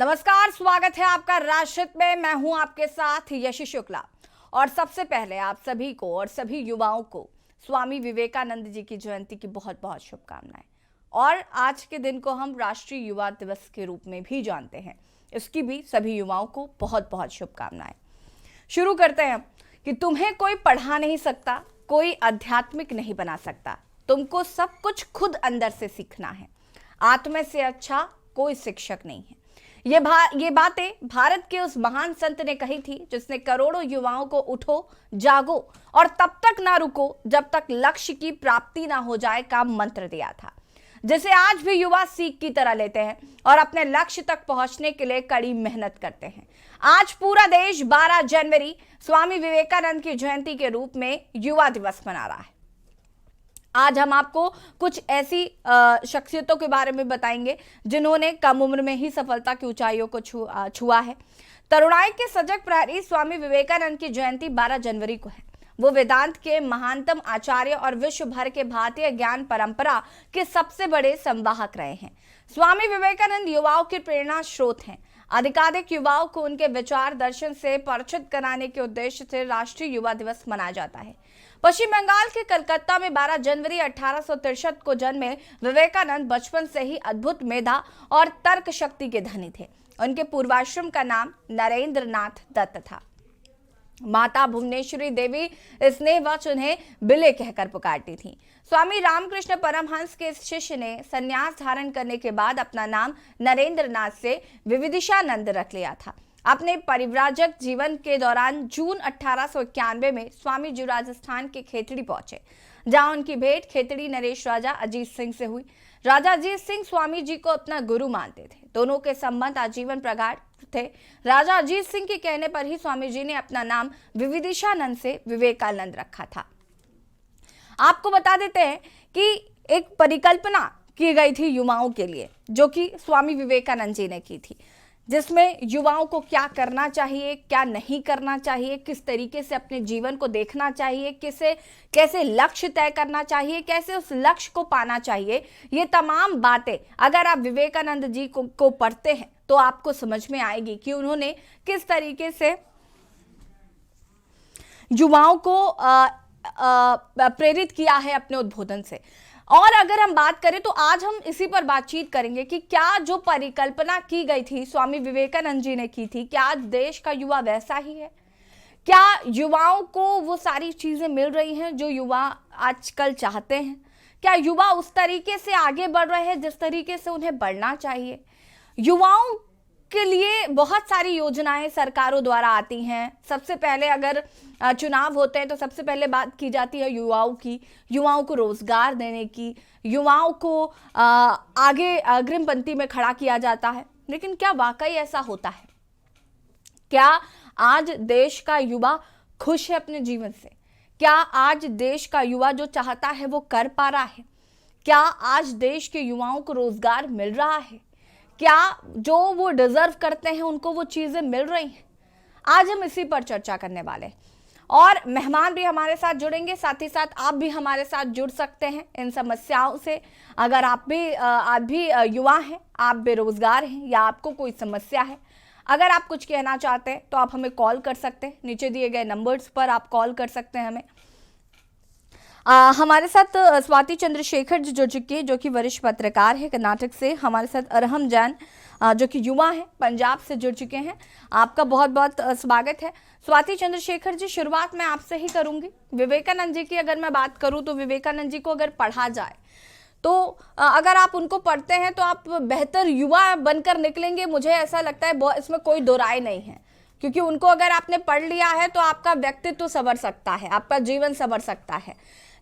नमस्कार, स्वागत है आपका राष्ट्रहित में। मैं हूं आपके साथ यशी शुक्ला। और सबसे पहले आप सभी को और सभी युवाओं को स्वामी विवेकानंद जी की जयंती की बहुत बहुत शुभकामनाएं। और आज के दिन को हम राष्ट्रीय युवा दिवस के रूप में भी जानते हैं, इसकी भी सभी युवाओं को बहुत बहुत शुभकामनाएं। शुरू करते हैं कि तुम्हें कोई पढ़ा नहीं सकता, कोई आध्यात्मिक नहीं बना सकता, तुमको सब कुछ खुद अंदर से सीखना है। आत्मा से अच्छा कोई शिक्षक नहीं है। ये बातें भारत के उस महान संत ने कही थी जिसने करोड़ों युवाओं को उठो, जागो और तब तक ना रुको जब तक लक्ष्य की प्राप्ति ना हो जाए का मंत्र दिया था, जिसे आज भी युवा सीख की तरह लेते हैं और अपने लक्ष्य तक पहुंचने के लिए कड़ी मेहनत करते हैं। आज पूरा देश 12 जनवरी स्वामी विवेकानंद की जयंती के रूप में युवा दिवस मना रहा है। आज हम आपको कुछ ऐसी शख्सियतों के बारे में बताएंगे जिन्होंने कम उम्र में ही सफलता की ऊंचाइयों को छुआ है। तरुणाई के सजग प्रहरी स्वामी विवेकानंद की जयंती 12 जनवरी को है। वो वेदांत के महानतम आचार्य और विश्व भर के भारतीय ज्ञान परंपरा के सबसे बड़े संवाहक रहे हैं। स्वामी विवेकानंद युवाओं के प्रेरणा स्रोत हैं। अधिकाधिक युवाओं को उनके विचार दर्शन से परिचित कराने के उद्देश्य से राष्ट्रीय युवा दिवस मनाया जाता है। पश्चिम बंगाल के कलकत्ता में 12 जनवरी 1863 को जन्मे विवेकानंद बचपन से ही अद्भुत मेधा और तर्क शक्ति के धनी थे। उनके पूर्वाश्रम का नाम नरेंद्र नाथ दत्त था। माता भुवनेश्वरी देवी स्नेहवश उन्हें बिले कहकर पुकारती थी। स्वामी रामकृष्ण परमहंस के शिष्य ने संन्यास धारण करने के बाद अपना नाम नरेंद्र नाथ से विविदिशानंद रख लिया था। अपने परिव्राजक जीवन के दौरान जून 1891 में स्वामी जी राजस्थान के खेतड़ी पहुंचे, जहां उनकी भेंट खेतड़ी नरेश राजा अजीत सिंह से हुई। राजा अजीत सिंह स्वामी जी को अपना गुरु मानते थे। दोनों के संबंध आजीवन प्रगाढ़ थे। राजा अजीत सिंह के कहने पर ही स्वामी जी ने अपना नाम विविदिशानंद से विवेकानंद रखा था। आपको बता देते हैं कि एक परिकल्पना की गई थी युवाओं के लिए, जो कि स्वामी विवेकानंद जी ने की थी, जिसमें युवाओं को क्या करना चाहिए, क्या नहीं करना चाहिए, किस तरीके से अपने जीवन को देखना चाहिए, कैसे लक्ष्य तय करना चाहिए, कैसे उस लक्ष्य को पाना चाहिए। ये तमाम बातें अगर आप विवेकानंद जी को पढ़ते हैं तो आपको समझ में आएगी कि उन्होंने किस तरीके से युवाओं को प्रेरित किया है अपने उद्बोधन से। और अगर हम बात करें तो आज हम इसी पर बातचीत करेंगे कि क्या जो परिकल्पना की गई थी स्वामी विवेकानंद जी ने की थी, क्या आज देश का युवा वैसा ही है? क्या युवाओं को वो सारी चीजें मिल रही हैं जो युवा आजकल चाहते हैं? क्या युवा उस तरीके से आगे बढ़ रहे हैं जिस तरीके से उन्हें बढ़ना चाहिए? युवाओं के लिए बहुत सारी योजनाएं सरकारों द्वारा आती हैं। सबसे पहले अगर चुनाव होते हैं तो सबसे पहले बात की जाती है युवाओं की, युवाओं को रोजगार देने की, युवाओं को आगे अग्रिम पंक्ति में खड़ा किया जाता है। लेकिन क्या वाकई ऐसा होता है? क्या आज देश का युवा खुश है अपने जीवन से? क्या आज देश का युवा जो चाहता है वो कर पा रहा है? क्या आज देश के युवाओं को रोजगार मिल रहा है? क्या जो वो डिजर्व करते हैं उनको वो चीजें मिल रही हैं? आज हम इसी पर चर्चा करने वाले हैं और मेहमान भी हमारे साथ जुड़ेंगे। साथ ही साथ आप भी हमारे साथ जुड़ सकते हैं इन समस्याओं से। अगर आप भी युवा हैं, आप बेरोजगार हैं या आपको कोई समस्या है, अगर आप कुछ कहना चाहते हैं तो आप हमें कॉल कर सकते हैं। नीचे दिए गए नंबर्स पर आप कॉल कर सकते हैं हमें। हमारे साथ स्वाति चंद्रशेखर जी जुड़ चुकी है, जो कि वरिष्ठ पत्रकार है कर्नाटक से। हमारे साथ अरहम जैन जो कि युवा है पंजाब से जुड़ चुके हैं। आपका बहुत बहुत स्वागत है। स्वाति चंद्रशेखर जी, शुरुआत मैं आपसे ही करूंगी। विवेकानंद जी की अगर मैं बात करूं तो विवेकानंद जी को अगर पढ़ा जाए तो अगर आप उनको पढ़ते हैं तो आप बेहतर युवा बनकर निकलेंगे, मुझे ऐसा लगता है। इसमें कोई दो राय नहीं है, क्योंकि उनको अगर आपने पढ़ लिया है तो आपका व्यक्तित्व संवर सकता है, आपका जीवन संवर सकता है।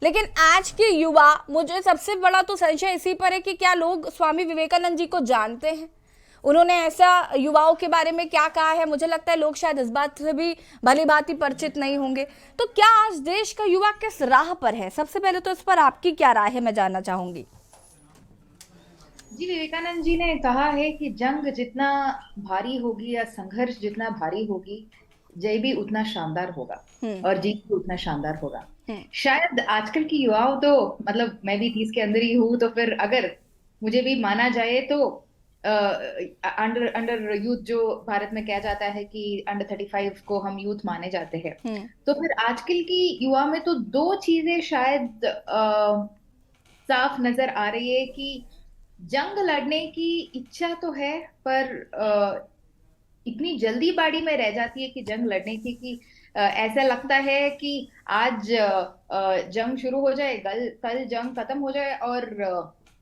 लेकिन आज के युवा, मुझे सबसे बड़ा तो संशय इसी पर है कि क्या लोग स्वामी विवेकानंद जी को जानते हैं? उन्होंने ऐसा युवाओं के बारे में क्या कहा है? मुझे लगता है लोग शायद इस बात से भी भली भांति परिचित नहीं होंगे। तो क्या आज देश का युवा किस राह पर है? सबसे पहले तो इस पर आपकी क्या राय है, मैं जानना चाहूंगी। जी, विवेकानंद जी ने कहा है कि जंग जितना भारी होगी या संघर्ष जितना भारी होगी, जय भी उतना शानदार होगा और जीत भी उतना शानदार होगा। शायद आजकल की युवाओं तो, मतलब मैं भी 30 के अंदर ही हूँ, तो फिर अगर मुझे भी माना जाए तो अंडर अंडर यूथ जो भारत में कहा जाता है कि अंडर 35 को हम यूथ माने जाते हैं। तो फिर आजकल की युवा में तो दो चीजें शायद साफ नजर आ रही है कि जंग लड़ने की इच्छा तो है, पर इतनी जल्दीबाजी में रह जाती है कि जंग लड़ने की कि ऐसा लगता है कि आज जंग शुरू हो जाए, कल कल जंग खत्म हो जाए और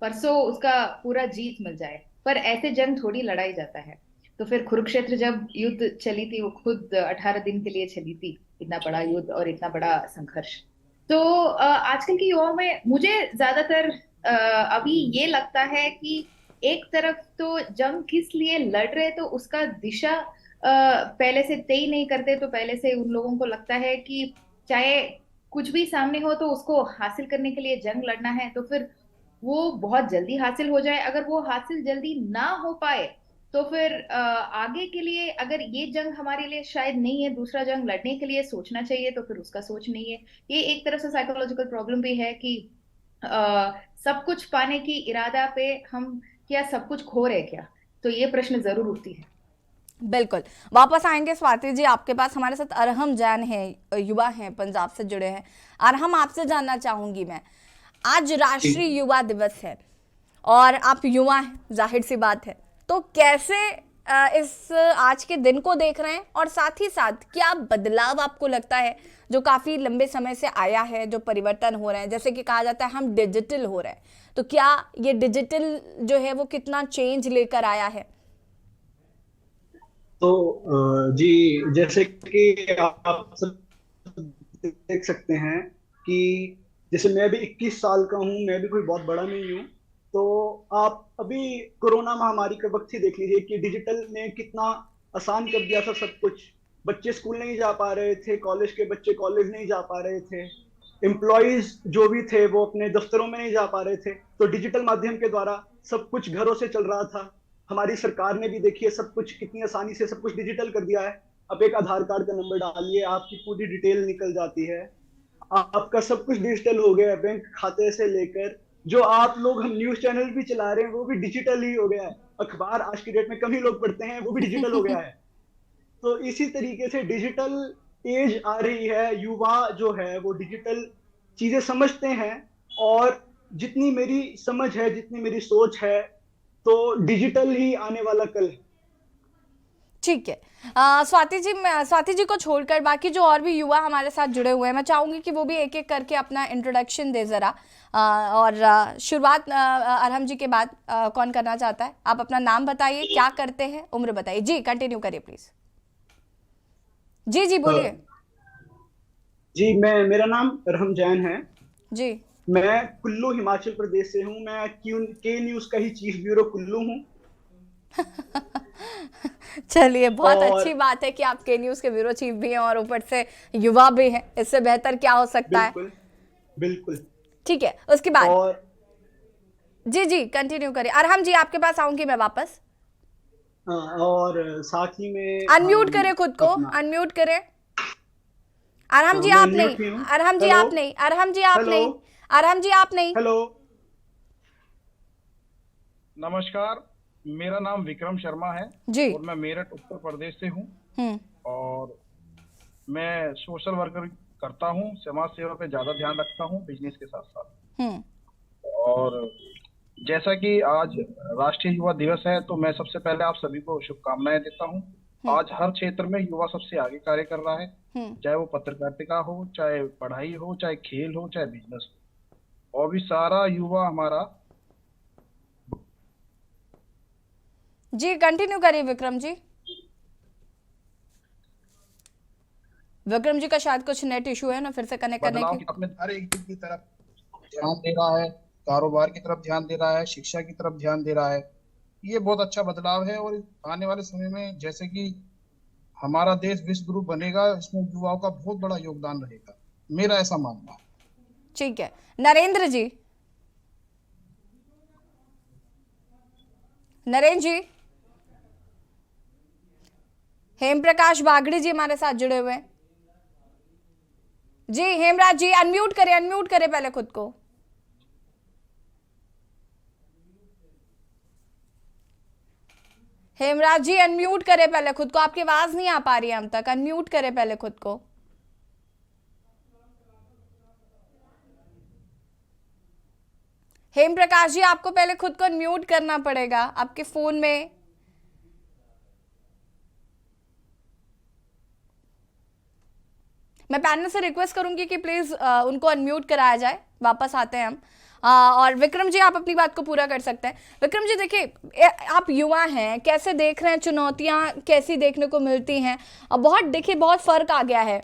परसों उसका पूरा जीत मिल जाए। पर ऐसे जंग थोड़ी लड़ाई जाता है। तो फिर कुरुक्षेत्र जब युद्ध चली थी, वो खुद 18 दिन के लिए चली थी, इतना बड़ा युद्ध और इतना बड़ा संघर्ष। तो आजकल के युवाओं में मुझे ज्यादातर अभी ये लगता है कि एक तरफ तो जंग किस लिए लड़ रहे, तो उसका दिशा पहले से तय नहीं करते। तो पहले से उन लोगों को लगता है कि चाहे कुछ भी सामने हो तो उसको हासिल करने के लिए जंग लड़ना है, तो फिर वो बहुत जल्दी हासिल हो जाए। अगर वो हासिल जल्दी ना हो पाए तो फिर आगे के लिए, अगर ये जंग हमारे लिए शायद नहीं है, दूसरा जंग लड़ने के लिए सोचना चाहिए, तो फिर उसका सोच नहीं है। ये एक तरफ से साइकोलॉजिकल प्रॉब्लम भी है कि सब कुछ पाने की इरादा पे हम क्या सब कुछ खो रहे क्या? तो ये प्रश्न जरूर उठती है। बिल्कुल, वापस आएंगे स्वाति जी आपके पास। हमारे साथ अरहम जैन है, युवा हैं, पंजाब से जुड़े हैं। अरहम, आपसे जानना चाहूंगी मैं, आज राष्ट्रीय युवा दिवस है और आप युवा हैं, जाहिर सी बात है, तो कैसे इस आज के दिन को देख रहे हैं, और साथ ही साथ क्या बदलाव आपको लगता है जो काफी लंबे समय से आया है, जो परिवर्तन हो रहे हैं, जैसे कि कहा जाता है हम डिजिटल हो रहे हैं, तो क्या ये डिजिटल जो है वो कितना चेंज लेकर आया है? तो जी, जैसे कि आप सब देख सकते हैं कि जैसे मैं भी 21 साल का हूं, मैं भी कोई बहुत बड़ा नहीं हूं। तो आप अभी कोरोना महामारी का वक्त ही देख लीजिए कि डिजिटल ने कितना आसान कर दिया था सब कुछ। बच्चे स्कूल नहीं जा पा रहे थे, कॉलेज के बच्चे कॉलेज नहीं जा पा रहे थे, एम्प्लॉयज जो भी थे वो अपने दफ्तरों में नहीं जा पा रहे थे। तो डिजिटल माध्यम के द्वारा सब कुछ घरों से चल रहा था। हमारी सरकार ने भी देखिए सब कुछ कितनी आसानी से सब कुछ डिजिटल कर दिया है। अब एक आधार कार्ड का नंबर डालिए, आपकी पूरी डिटेल निकल जाती है। आपका सब कुछ डिजिटल हो गया है, बैंक खाते से लेकर जो आप लोग हम न्यूज चैनल भी चला रहे हैं वो भी डिजिटल ही हो गया है। अखबार आज की डेट में कम ही लोग पढ़ते हैं, वो भी डिजिटल हो गया है। तो इसी तरीके से डिजिटल एज आ रही है, युवा जो है वो डिजिटल चीजें समझते हैं। और जितनी मेरी समझ है, जितनी मेरी सोच है, तो डिजिटल ही आने वाला कल है। ठीक है। स्वाति जी को छोड़कर बाकी जो और भी युवा हमारे साथ जुड़े हुए हैं, मैं चाहूंगी कि वो भी एक एक करके अपना इंट्रोडक्शन दे जरा। और शुरुआत अरहम जी के बाद कौन करना चाहता है? आप अपना नाम बताइए, क्या करते हैं, उम्र बताइए। जी कंटिन्यू करिए प्लीज। जी जी बोलिए। जी, मेरा नाम रहम जैन है। जी मैं कुल्लू हिमाचल प्रदेश से हूँ। मैं के न्यूज का ही चीफ ब्यूरो कुल्लू हूँ। चलिए, बहुत और अच्छी बात है कि आप के न्यूज के ब्यूरो चीफ भी हैं और ऊपर से युवा भी हैं। इससे बेहतर क्या हो सकता है? बिल्कुल बिल्कुल। ठीक है, उसके बाद और जी जी कंटिन्यू करिए। अरहम जी आपके पास आऊंगी मैं वापस। और साथ ही में अनम्यूट हम करें खुद को, अपना अनम्यूट करें। अरहम जी मैं आप नहीं, म्यूट ही हूँ। अरहम जी हेलो आप नहीं, अरहम जी आप हेलो नहीं, अरहम जी आप नहीं। हेलो। नमस्कार, मेरा नाम विक्रम शर्मा है जी। और मैं मेरठ उत्तर प्रदेश से हूँ। हम्म। और मैं सोशल वर्कर करता हूँ, समाज सेवा पे ज़्यादा ध्यान रखता हूँ बिजनेस के साथ साथ। हम्म। और जैसा कि आज राष्ट्रीय युवा दिवस है, तो मैं सबसे पहले आप सभी को शुभकामनाएं देता हूँ। आज हर क्षेत्र में युवा सबसे आगे कार्य कर रहा है, चाहे वो पत्रकारिता हो, चाहे पढ़ाई हो, चाहे खेल हो, चाहे बिजनेस हो, और भी सारा युवा हमारा। जी कंटिन्यू करिए विक्रम जी। विक्रम जी का शायद कुछ नेट इशू है ना, फिर से कनेक्ट करने बदलाव की। अपने हर एक चीज की तरफ ध्यान दे रहा है, कारोबार की तरफ ध्यान दे रहा है, शिक्षा की तरफ ध्यान दे रहा है। ये बहुत अच्छा बदलाव है। और आने वाले समय में जैसे कि हमारा देश विश्व गुरु बनेगा, इसमें युवाओं का बहुत बड़ा योगदान रहेगा, मेरा ऐसा मानना है। ठीक है, नरेंद्र जी, नरेंद्र जी, हेम प्रकाश बागड़ी जी हमारे साथ जुड़े हुए हैं। जी हेमराज जी अनम्यूट करें पहले खुद को। हेमराज जी अनम्यूट करें पहले खुद को, आपकी आवाज नहीं आ पा रही है हम तक, अनम्यूट करें पहले खुद को। हेम प्रकाश जी आपको पहले खुद को अनम्यूट करना पड़ेगा आपके फोन में। मैं पैनल से रिक्वेस्ट करूंगी कि प्लीज उनको अनम्यूट कराया जाए, वापस आते हैं हम। और विक्रम जी आप अपनी बात को पूरा कर सकते हैं। विक्रम जी देखिए, आप युवा हैं, कैसे देख रहे हैं, चुनौतियां कैसी देखने को मिलती हैं? बहुत देखिए बहुत फर्क आ गया है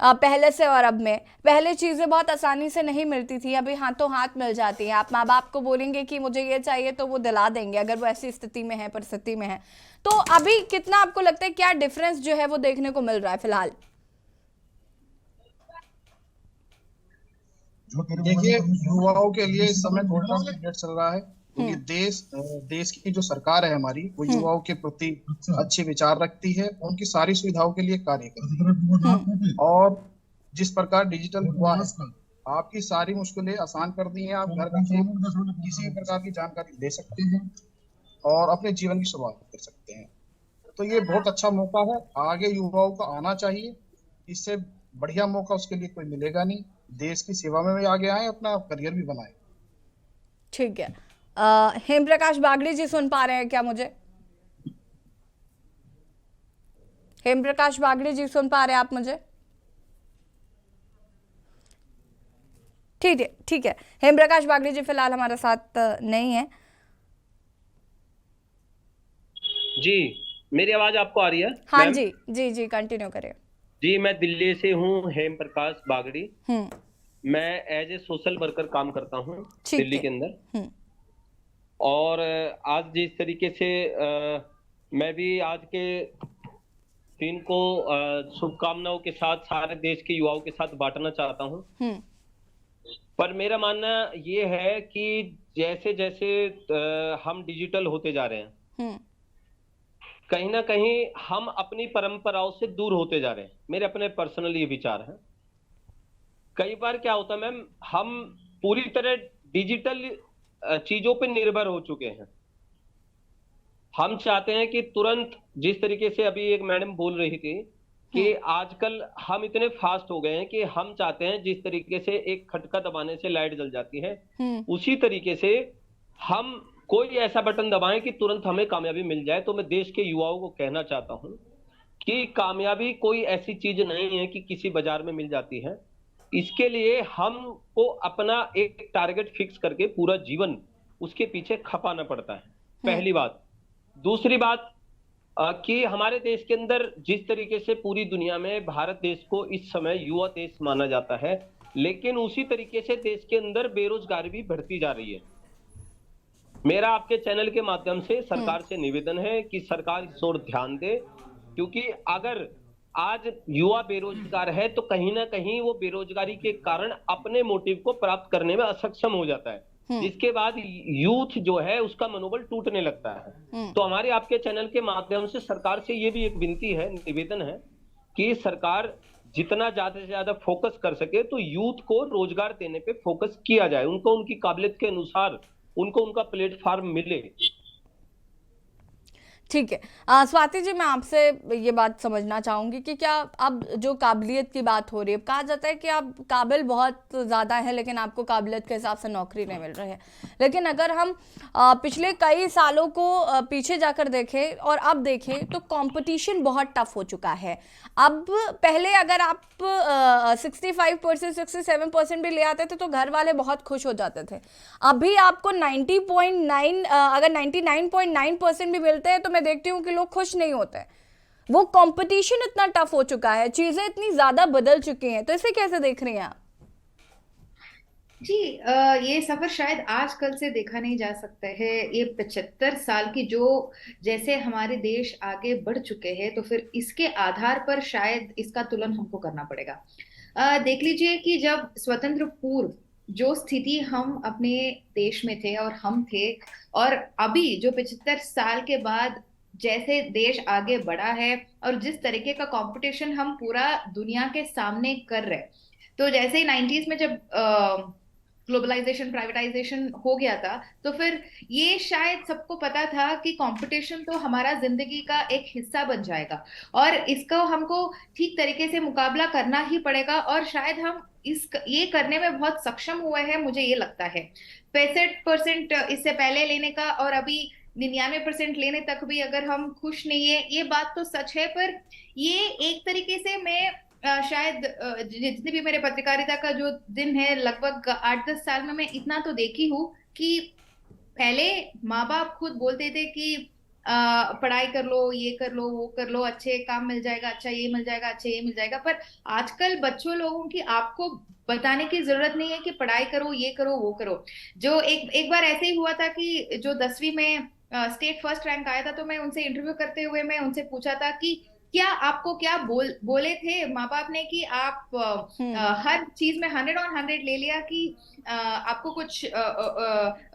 पहले से और अब में। पहले चीज़ें बहुत आसानी से नहीं मिलती थी, अभी हाथों हाथ मिल जाती हैं। आप माँ बाप को बोलेंगे कि मुझे ये चाहिए तो वो दिला देंगे, अगर वो ऐसी स्थिति में है, परिस्थिति में है। तो अभी कितना आपको लगता है क्या डिफरेंस जो है वो देखने को मिल रहा है फिलहाल? देखिए, युवाओं के लिए इस समय थोड़ा संकट चल रहा है, क्योंकि देश की जो सरकार है हमारी, वो युवाओं के प्रति अच्छे विचार रखती है, उनकी सारी सुविधाओं के लिए कार्य करती है। और जिस प्रकार डिजिटल हुआ है, आपकी सारी मुश्किलें आसान कर दी हैं। आप घर बैठे किसी भी प्रकार की जानकारी ले सकते हैं और अपने जीवन की शुरुआत कर सकते हैं। तो ये बहुत अच्छा मौका है, आगे युवाओं को आना चाहिए। इससे बढ़िया मौका उसके लिए कोई मिलेगा नहीं। देश की सेवा में भी आगे आए, अपना करियर भी बनाए। ठीक है। हेम प्रकाश बागड़ी जी सुन पा रहे हैं क्या मुझे? हेम प्रकाश बागड़ी जी सुन पा रहे हैं आप मुझे? ठीक है, ठीक है। हेम प्रकाश बागड़ी जी फिलहाल हमारे साथ नहीं है। जी, मेरी आवाज आपको आ रही है? हाँ जी जी जी, कंटिन्यू करें। जी, मैं दिल्ली से हूँ, हेम प्रकाश बागड़ी। मैं एज ए सोशल वर्कर काम करता हूँ दिल्ली के अंदर। और आज जिस तरीके से मैं भी आज के दिन को शुभकामनाओं के साथ सारे देश के युवाओं के साथ बांटना चाहता हूँ। पर मेरा मानना ये है कि जैसे जैसे हम डिजिटल होते जा रहे हैं, कहीं ना कहीं हम अपनी परंपराओं से दूर होते जा रहे हैं। मेरे अपने पर्सनल ये विचार है। कई बार क्या होता है मैम, हम पूरी तरह डिजिटल चीजों पे निर्भर हो चुके हैं। हम चाहते हैं कि तुरंत, जिस तरीके से अभी एक मैडम बोल रही थी कि आजकल हम इतने फास्ट हो गए हैं कि हम चाहते हैं जिस तरीके से एक खटका दबाने से लाइट जल जाती है, उसी तरीके से हम कोई ऐसा बटन दबाएं कि तुरंत हमें कामयाबी मिल जाए। तो मैं देश के युवाओं को कहना चाहता हूं कि कामयाबी कोई ऐसी चीज नहीं है कि किसी बाजार में मिल जाती है। इसके लिए हमको अपना एक टारगेट फिक्स करके पूरा जीवन उसके पीछे खपाना पड़ता है, पहली बात। दूसरी बात कि हमारे देश के अंदर जिस तरीके से पूरी दुनिया में भारत देश को इस समय युवा देश माना जाता है, लेकिन उसी तरीके से देश के अंदर बेरोजगारी भी बढ़ती जा रही है। मेरा आपके चैनल के माध्यम से सरकार से निवेदन है कि सरकार इस ओर ध्यान दे, क्योंकि अगर आज युवा बेरोजगार है तो कहीं ना कहीं वो बेरोजगारी के कारण अपने मोटिव को प्राप्त करने में असक्षम हो जाता है, जिसके बाद यूथ जो है उसका मनोबल टूटने लगता है। तो हमारे आपके चैनल के माध्यम से सरकार से ये भी एक विनती है, निवेदन है कि सरकार जितना ज्यादा से ज्यादा फोकस कर सके तो यूथ को रोजगार देने पे फोकस किया जाए, उनको उनकी काबिलियत के अनुसार उनको उनका प्लेटफॉर्म मिले। ठीक है। स्वाति जी, मैं आपसे ये बात समझना चाहूँगी कि क्या अब जो काबिलियत की बात हो रही है, कहा जाता है कि आप काबिल बहुत ज़्यादा है लेकिन आपको काबिलियत के हिसाब से नौकरी नहीं मिल रही है। लेकिन अगर हम पिछले कई सालों को पीछे जाकर देखें और अब देखें तो कंपटीशन बहुत टफ हो चुका है। अब पहले अगर आप 65% 67% भी ले आते थे तो घर वाले बहुत खुश हो जाते थे। अभी आपको 90.9 अगर 99.9% भी मिलते हैं तो मैं देखती हूँ कि लोग खुश नहीं होते। वो कंपटीशन इतना टफ हो चुका है, चीजें इतनी ज्यादा बदल चुकी हैं, तो इसे कैसे देख रही हैं आप? जी, ये सफर शायद आजकल से देखा नहीं जा सकता है। ये 75 साल की जो जैसे हमारे देश आगे बढ़ चुके हैं, तो फिर इसके आधार पर शायद इसका तुलन हमको करना पड़ेगा। देख लीजिए कि जब स्वतंत्र पूर्व जो स्थिति हम अपने देश में थे और हम थे, और अभी जो 75 साल के बाद जैसे देश आगे बढ़ा है और जिस तरीके का कंपटीशन हम पूरा दुनिया के सामने कर रहे, तो जैसे ही 90s में जब ग्लोबलाइजेशन, प्राइवेटाइजेशन हो गया था, तो फिर ये शायद सबको पता था कि कंपटीशन तो हमारा जिंदगी का एक हिस्सा बन जाएगा और इसको हमको ठीक तरीके से मुकाबला करना ही पड़ेगा, और शायद हम ये करने में बहुत सक्षम हुए हैं, मुझे ये लगता है। 65% इससे पहले लेने का और अभी 99% लेने तक भी अगर हम खुश नहीं है, ये बात तो सच है। पर ये एक तरीके से मैं शायद जितनी भी मेरे पत्रकारिता का जो दिन है, लगभग 8-10 साल में मैं इतना तो देखी हूँ कि पहले माँ बाप खुद बोलते थे कि पढ़ाई कर लो, ये कर लो, वो कर लो, अच्छे काम मिल जाएगा, अच्छा ये मिल जाएगा, अच्छा ये मिल जाएगा। पर आजकल बच्चों लोगों की आपको बताने की जरूरत नहीं है कि पढ़ाई करो, ये करो, वो करो। जो एक बार ऐसे ही हुआ था कि जो 10वीं में स्टेट फर्स्ट रैंक आया था, तो मैं उनसे इंटरव्यू करते हुए मैं उनसे पूछा था कि क्या आपको क्या बोले थे माँ बाप ने कि आप हर चीज में 100 on 100 ले लिया, कि आपको कुछ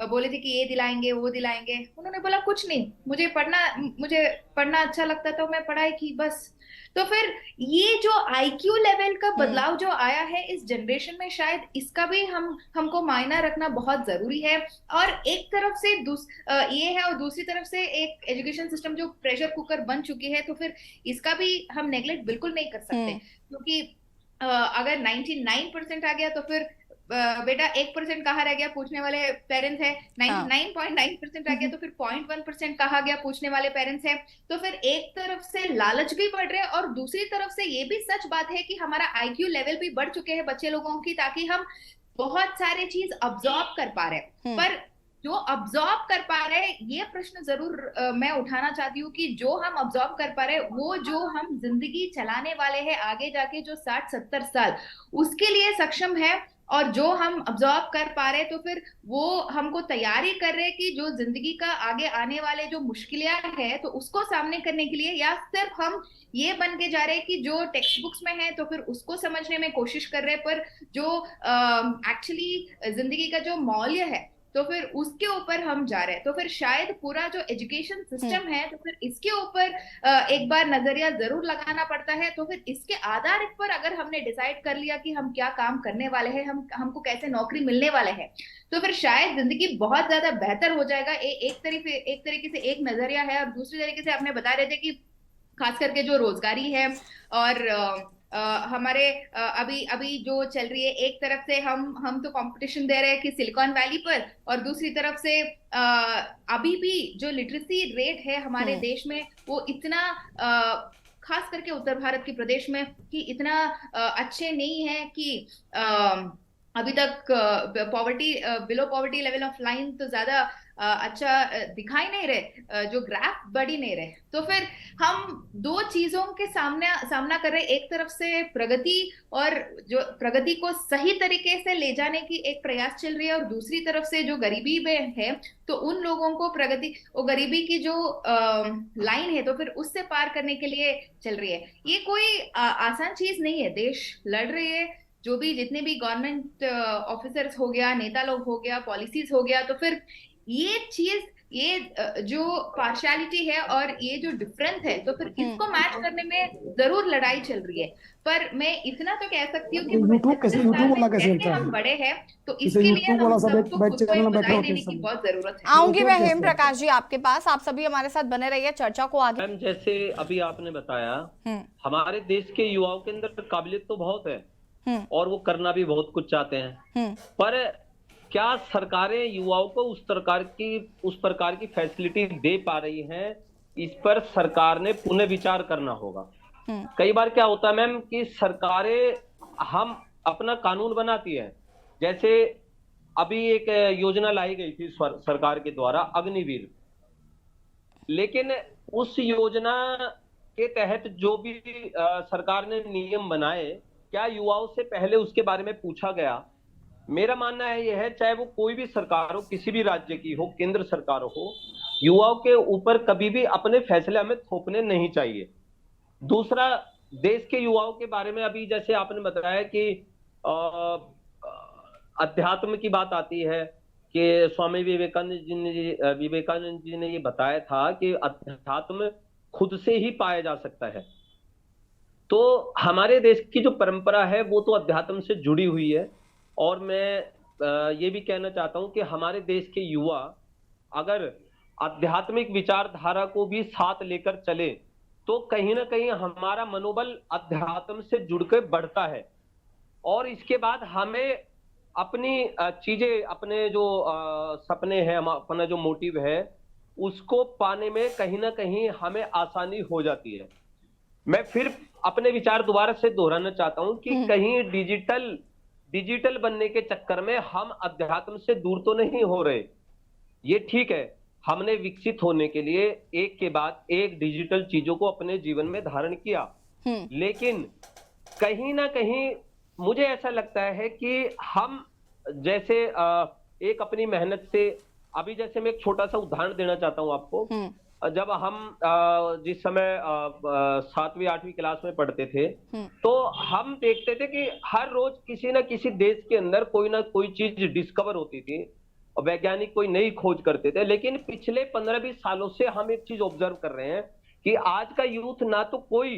बोले थे कि ये दिलाएंगे, वो दिलाएंगे? उन्होंने बोला कुछ नहीं, मुझे पढ़ना अच्छा लगता था, मैं पढ़ाई की बस। तो फिर ये जो आईक्यू लेवल का बदलाव जो आया है इस जनरेशन में, शायद इसका भी हमको मायना रखना बहुत जरूरी है। और एक तरफ से ये है, और दूसरी तरफ से एक एजुकेशन सिस्टम जो प्रेशर कुकर बन चुकी है, तो फिर इसका भी हम नेग्लेक्ट बिल्कुल नहीं कर सकते। क्योंकि अगर 99% आ गया तो फिर बेटा 1% कहाँ रह गया पूछने वाले पेरेंट्स है, 99.9% आ गया तो फिर 0.1% कहाँ गया पूछने वाले पेरेंट्स है। तो फिर एक तरफ से लालच भी बढ़ रहे हैं और दूसरी तरफ से ये भी सच बात है कि हमारा आईक्यू लेवल भी बढ़ चुके हैं बच्चे लोगों की, ताकि हम बहुत सारे चीज ऑब्जॉर्व कर पा रहे हैं। पर जो ऑब्जॉर्व कर पा रहे हैं, ये प्रश्न जरूर मैं उठाना चाहती हूँ कि जो हम ऑब्जॉर्व कर पा रहे हैं, वो जो हम जिंदगी चलाने वाले हैं आगे जाके जो 60-70 साल, उसके लिए सक्षम है। और जो हम ऑब्जॉर्व कर पा रहे, तो फिर वो हमको तैयारी कर रहे हैं कि जो जिंदगी का आगे आने वाले जो मुश्किलें है, तो उसको सामने करने के लिए, या सिर्फ हम ये बन के जा रहे हैं कि जो टेक्स्ट बुक्स में है तो फिर उसको समझने में कोशिश कर रहे हैं, पर जो एक्चुअली जिंदगी का जो मौल्य है तो फिर उसके ऊपर हम जा रहे हैं। तो फिर शायद पूरा जो एजुकेशन सिस्टम है, तो फिर इसके ऊपर एक बार नजरिया जरूर लगाना पड़ता है। तो फिर इसके आधार पर अगर हमने डिसाइड कर लिया कि हम क्या काम करने वाले हैं, हमको कैसे नौकरी मिलने वाले हैं, तो फिर शायद जिंदगी बहुत ज्यादा बेहतर हो जाएगा। एक तरीके से एक नजरिया है। और दूसरी तरीके से आपने बता रहे थे कि खास करके जो रोजगारी है और हमारे अभी जो चल रही है, एक तरफ से हम तो कंपटीशन दे रहे हैं कि सिलिकॉन वैली पर, और दूसरी तरफ से अभी भी जो लिटरेसी रेट है हमारे देश में, वो इतना खास करके उत्तर भारत के प्रदेश में कि इतना अच्छे नहीं है कि अभी तक poverty, below poverty level of line तो ज्यादा अच्छा दिखाई नहीं रहे, जो ग्राफ बढ़ ही नहीं रहे। तो फिर हम दो चीजों के सामना कर रहे, एक तरफ से प्रगति, और जो प्रगति को सही तरीके से ले जाने की एक प्रयास चल रही है, और दूसरी तरफ से जो गरीबी में है, तो उन लोगों को प्रगति, वो गरीबी की जो लाइन है, तो फिर उससे पार करने के लिए चल रही है। ये कोई आसान चीज नहीं है, देश लड़ रही है, जो भी जितने भी गवर्नमेंट ऑफिसर्स हो गया, नेता लोग हो गया, पॉलिसीज हो गया, तो फिर ये चीज, ये जो पार्शियलिटी है और ये जो डिफरेंस है, तो फिर इसको मैच करने में जरूर लड़ाई चल रही है। पर मैं इतना तो कह सकती हूँ कि जैसे हम बड़े हैं, तो इसके लिए हम सबको खुद को एक बधाई देने की बहुत जरूरत है। आऊंगी मैं हेम प्रकाश जी आपके पास, आप सभी हमारे साथ बने रहिए, चर्चा को आगे। मैम, जैसे अभी आपने बताया, हमारे देश के युवाओं के अंदर काबिलियत तो बहुत है और वो करना भी बहुत कुछ चाहते हैं, पर क्या सरकारें युवाओं को उस प्रकार की फैसिलिटी दे पा रही हैं? इस पर सरकार ने पुनः विचार करना होगा। कई बार क्या होता है मैम कि सरकारें हम अपना कानून बनाती है, जैसे अभी एक योजना लाई गई थी सरकार के द्वारा, अग्निवीर, लेकिन उस योजना के तहत जो भी सरकार ने नियम बनाए, क्या युवाओं से पहले उसके बारे में पूछा गया? मेरा मानना है यह है, चाहे वो कोई भी सरकार हो, किसी भी राज्य की हो, केंद्र सरकार हो, युवाओं के ऊपर कभी भी अपने फैसले हमें थोपने नहीं चाहिए। दूसरा, देश के युवाओं के बारे में अभी जैसे आपने बताया कि अध्यात्म की बात आती है कि स्वामी विवेकानंद जी ने ये बताया था कि अध्यात्म खुद से ही पाया जा सकता है। तो हमारे देश की जो परंपरा है वो तो अध्यात्म से जुड़ी हुई है, और मैं ये भी कहना चाहता हूँ कि हमारे देश के युवा अगर आध्यात्मिक विचारधारा को भी साथ लेकर चले तो कहीं ना कहीं हमारा मनोबल अध्यात्म से जुड़कर बढ़ता है। और इसके बाद हमें अपनी चीजें, अपने जो सपने हैं, अपना जो मोटिव है, उसको पाने में कहीं ना कहीं हमें आसानी हो जाती है। मैं फिर अपने विचार दोबारा से दोहराना चाहता हूं कि कहीं डिजिटल बनने के चक्कर में हम अध्यात्म से दूर तो नहीं हो रहे। ये ठीक है, हमने विकसित होने के लिए एक के बाद एक डिजिटल चीजों को अपने जीवन में धारण किया, लेकिन कहीं ना कहीं मुझे ऐसा लगता है कि हम जैसे एक अपनी मेहनत से, अभी जैसे मैं एक छोटा सा उदाहरण देना चाहता हूं आपको। जब हम जिस समय 7वीं 8वीं क्लास में पढ़ते थे तो हम देखते थे कि हर रोज किसी ना किसी देश के अंदर कोई ना कोई चीज डिस्कवर होती थी और वैज्ञानिक कोई नई खोज करते थे। लेकिन पिछले 15-20 सालों से हम एक चीज ऑब्जर्व कर रहे हैं कि आज का यूथ ना तो कोई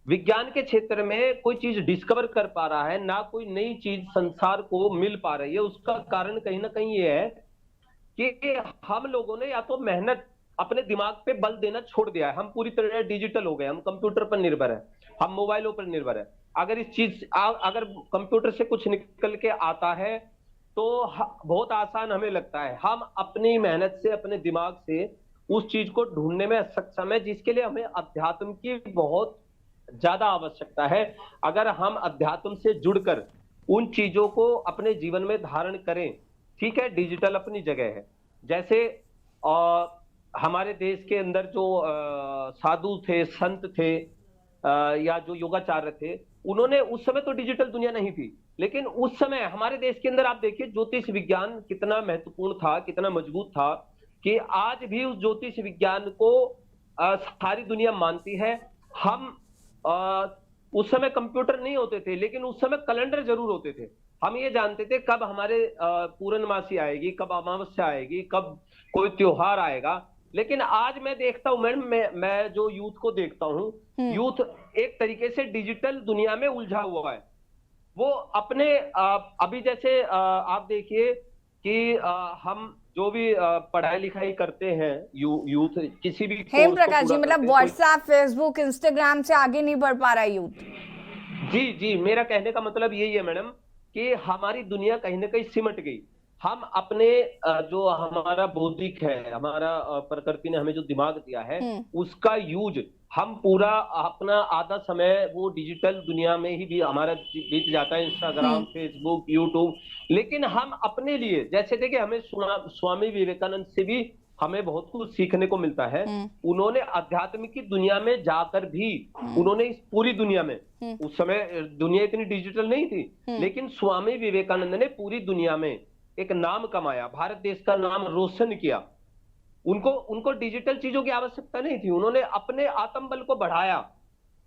विज्ञान के क्षेत्र में कोई चीज डिस्कवर कर पा रहा है, ना कोई नई चीज संसार को मिल पा रही है। उसका कारण कहीं ना कहीं ये है कि हम लोगों ने या तो मेहनत, अपने दिमाग पे बल देना छोड़ दिया है। हम पूरी तरह डिजिटल हो गए, हम कंप्यूटर पर निर्भर है, हम मोबाइलों पर निर्भर है। अगर कंप्यूटर से कुछ निकल के आता है तो बहुत आसान हमें लगता है। हम अपनी मेहनत से, अपने दिमाग से उस चीज को ढूंढने में सक्षम है, जिसके लिए हमें अध्यात्म की बहुत ज्यादा आवश्यकता है। अगर हम अध्यात्म से जुड़कर उन चीजों को अपने जीवन में धारण करें, ठीक है, डिजिटल अपनी जगह है। जैसे हमारे देश के अंदर जो साधु थे, संत थे, या जो योगाचार्य थे, उन्होंने उस समय तो डिजिटल दुनिया नहीं थी, लेकिन उस समय हमारे देश के अंदर आप देखिए ज्योतिष विज्ञान कितना महत्वपूर्ण था, कितना मजबूत था कि आज भी उस ज्योतिष विज्ञान को सारी दुनिया मानती है। हम उस समय कंप्यूटर नहीं होते थे, लेकिन उस समय कैलेंडर जरूर होते थे। हम ये जानते थे कब हमारे पूर्णमासी आएगी, कब अमावस्या आएगी, कब कोई त्योहार आएगा। लेकिन आज मैं देखता हूं मैडम, मैं जो यूथ को देखता हूं, यूथ एक तरीके से डिजिटल दुनिया में उलझा हुआ है। वो अपने अभी जैसे आप देखिए कि हम जो भी पढ़ाई लिखाई करते हैं, यूथ किसी भी हेम प्रकाश जी, मतलब व्हाट्सएप, फेसबुक, इंस्टाग्राम से आगे नहीं बढ़ पा रहा यूथ। जी, मेरा कहने का मतलब यही है मैडम कि हमारी दुनिया कहीं ना कहीं सिमट गई। हम अपने जो हमारा बौद्धिक है, हमारा प्रकृति ने हमें जो दिमाग दिया है, उसका यूज हम पूरा अपना आधा समय वो डिजिटल दुनिया में ही भी हमारा बीत जाता है, इंस्टाग्राम, फेसबुक, यूट्यूब। लेकिन हम अपने लिए, जैसे देखिए हमें स्वामी विवेकानंद से भी हमें बहुत कुछ सीखने को मिलता है। उन्होंने आध्यात्मिक की दुनिया में जाकर भी उन्होंने इस पूरी दुनिया में, उस समय दुनिया इतनी डिजिटल नहीं थी, लेकिन स्वामी विवेकानंद ने पूरी दुनिया में एक नाम कमाया, भारत देश का नाम रोशन किया। उनको डिजिटल चीजों की आवश्यकता नहीं थी, उन्होंने अपने आत्मबल को बढ़ाया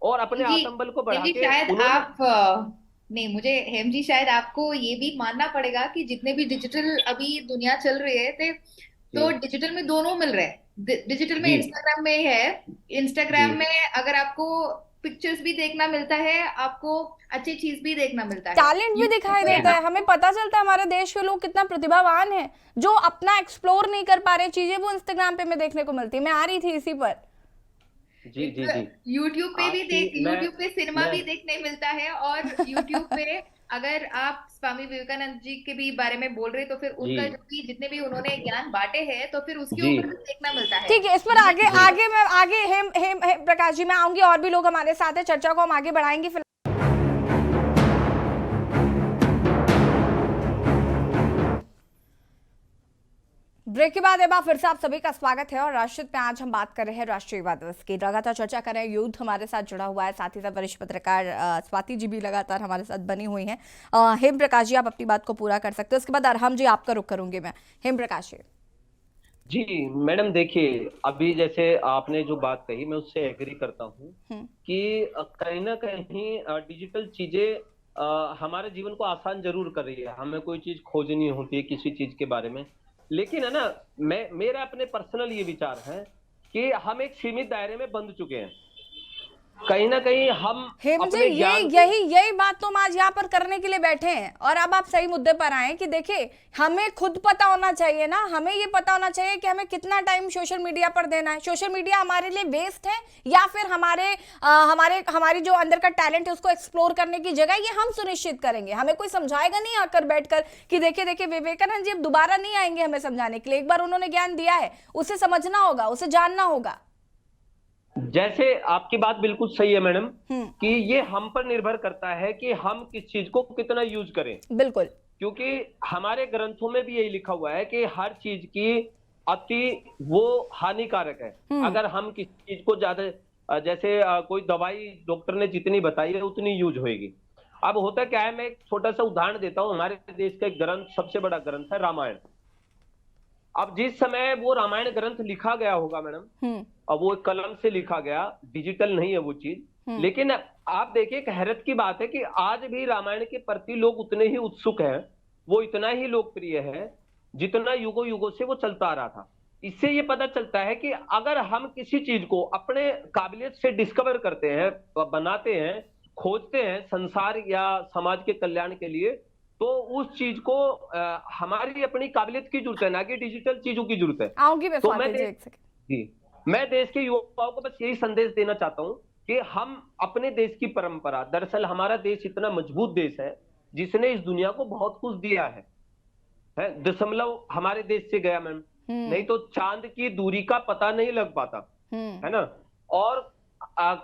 और अपने आत्मबल को बढ़ा के शायद आप नहीं, मुझे हेम जी शायद आपको ये भी मानना पड़ेगा कि जितने भी डिजिटल अभी दुनिया चल रही है तो डिजिटल में दोनों मिल रहे हैं। डिजिटल में इंस्टाग्राम में है, इंस्टाग्राम में अगर आपको पिक्चर्स भी देखना मिलता है, आपको अच्छी चीज भी देखना मिलता है, टैलेंट भी दिखाई देता है, हमें पता चलता है हमारे देश के लोग कितना प्रतिभावान हैं, जो अपना एक्सप्लोर नहीं कर पा रहे चीजें, वो इंस्टाग्राम पे मैं देखने को मिलती है। मैं आ रही थी इसी पर। जी। यूट्यूब पे भी यूट्यूब पे सिनेमा भी देखने मिलता है, और यूट्यूब पे अगर आप स्वामी विवेकानंद जी के भी बारे में बोल रहे तो फिर उनका जो भी जितने भी उन्होंने ज्ञान बांटे हैं तो फिर उसके ऊपर भी देखना मिलता है। ठीक है, इस पर आगे हेम प्रकाश जी मैं आऊंगी, और भी लोग हमारे साथ है, चर्चा को हम आगे बढ़ाएंगे। ब्रेक के बाद एक बार फिर से आप सभी का स्वागत है। और राष्ट्रहित में आज हम बात कर रहे हैं राष्ट्रीय युवा दिवस की, लगातार चर्चा कर रहे हैं। यूथ हमारे साथ जुड़ा हुआ है, साथ ही साथ वरिष्ठ पत्रकार स्वाति जी भी लगातार हमारे साथ बनी हुई हैं। हेम प्रकाश जी, आप अपनी बात को पूरा कर सकते हो, उसके बाद अरहम जी आपका रुख करूंगी मैं। हेम प्रकाश जी मैडम, देखिए अभी जैसे आपने जो बात कही मैं उससे एग्री करता हूँ कि कहीं ना कहीं डिजिटल चीजें हमारे जीवन को आसान जरूर कर रही है। हमें कोई चीज खोजनी होती है किसी चीज के बारे में, लेकिन है ना, मेरा अपने पर्सनल ये विचार है कि हम एक सीमित दायरे में बंध चुके हैं। कहीं ना कहीं हम हेम जी, अपने ये ज्ञान यही बात तो हम आज यहाँ पर करने के लिए बैठे हैं। और अब आप सही मुद्दे पर आए कि देखिए, हमें खुद पता होना चाहिए ना, हमें ये पता होना चाहिए कि हमें कितना टाइम सोशल मीडिया पर देना है। सोशल मीडिया हमारे लिए वेस्ट है या फिर हमारी जो अंदर का टैलेंट है उसको एक्सप्लोर करने की जगह, ये हम सुनिश्चित करेंगे। हमें कोई समझाएगा नहीं आकर बैठकर कि देखिए विवेकानंद जी अब दोबारा नहीं आएंगे हमें समझाने के लिए। एक बार उन्होंने ज्ञान दिया है, उसे समझना होगा, उसे जानना होगा। जैसे आपकी बात बिल्कुल सही है मैडम, कि ये हम पर निर्भर करता है कि हम किस चीज को कितना यूज करें। बिल्कुल, क्योंकि हमारे ग्रंथों में भी यही लिखा हुआ है कि हर चीज की अति वो हानिकारक है। अगर हम किसी चीज को ज्यादा, जैसे कोई दवाई डॉक्टर ने जितनी बताई है उतनी यूज होगी। अब होता क्या है, मैं एक छोटा सा उदाहरण देता हूँ। हमारे देश का एक ग्रंथ, सबसे बड़ा ग्रंथ है रामायण। अब जिस समय वो रामायण ग्रंथ लिखा गया होगा मैडम, अब वो एक कलम से लिखा गया, डिजिटल नहीं है वो चीज, लेकिन आप देखिए एक हैरत की बात है कि आज भी रामायण के प्रति लोग उतने ही उत्सुक हैं, वो इतना ही लोकप्रिय है जितना युगों युगों से वो चलता आ रहा था। इससे ये पता चलता है कि अगर हम किसी चीज को अपने काबिलियत से डिस्कवर करते हैं, बनाते हैं, खोजते हैं संसार या समाज के कल्याण के लिए, तो उस चीज को हमारी अपनी काबिलियत की जरूरत है, ना कि डिजिटल चीजों की जरूरत है। आऊंगी मैं तो स्वाति जी, एक सेकंड। जी, मैं देश के युवाओं को बस यही संदेश देना चाहता हूं कि हम अपने देश की परंपरा, दरअसल हमारा देश इतना मजबूत देश है जिसने इस दुनिया को बहुत कुछ दिया है। दशमलव हमारे देश से गया मैम, नहीं तो चांद की दूरी का पता नहीं लग पाता, है ना। और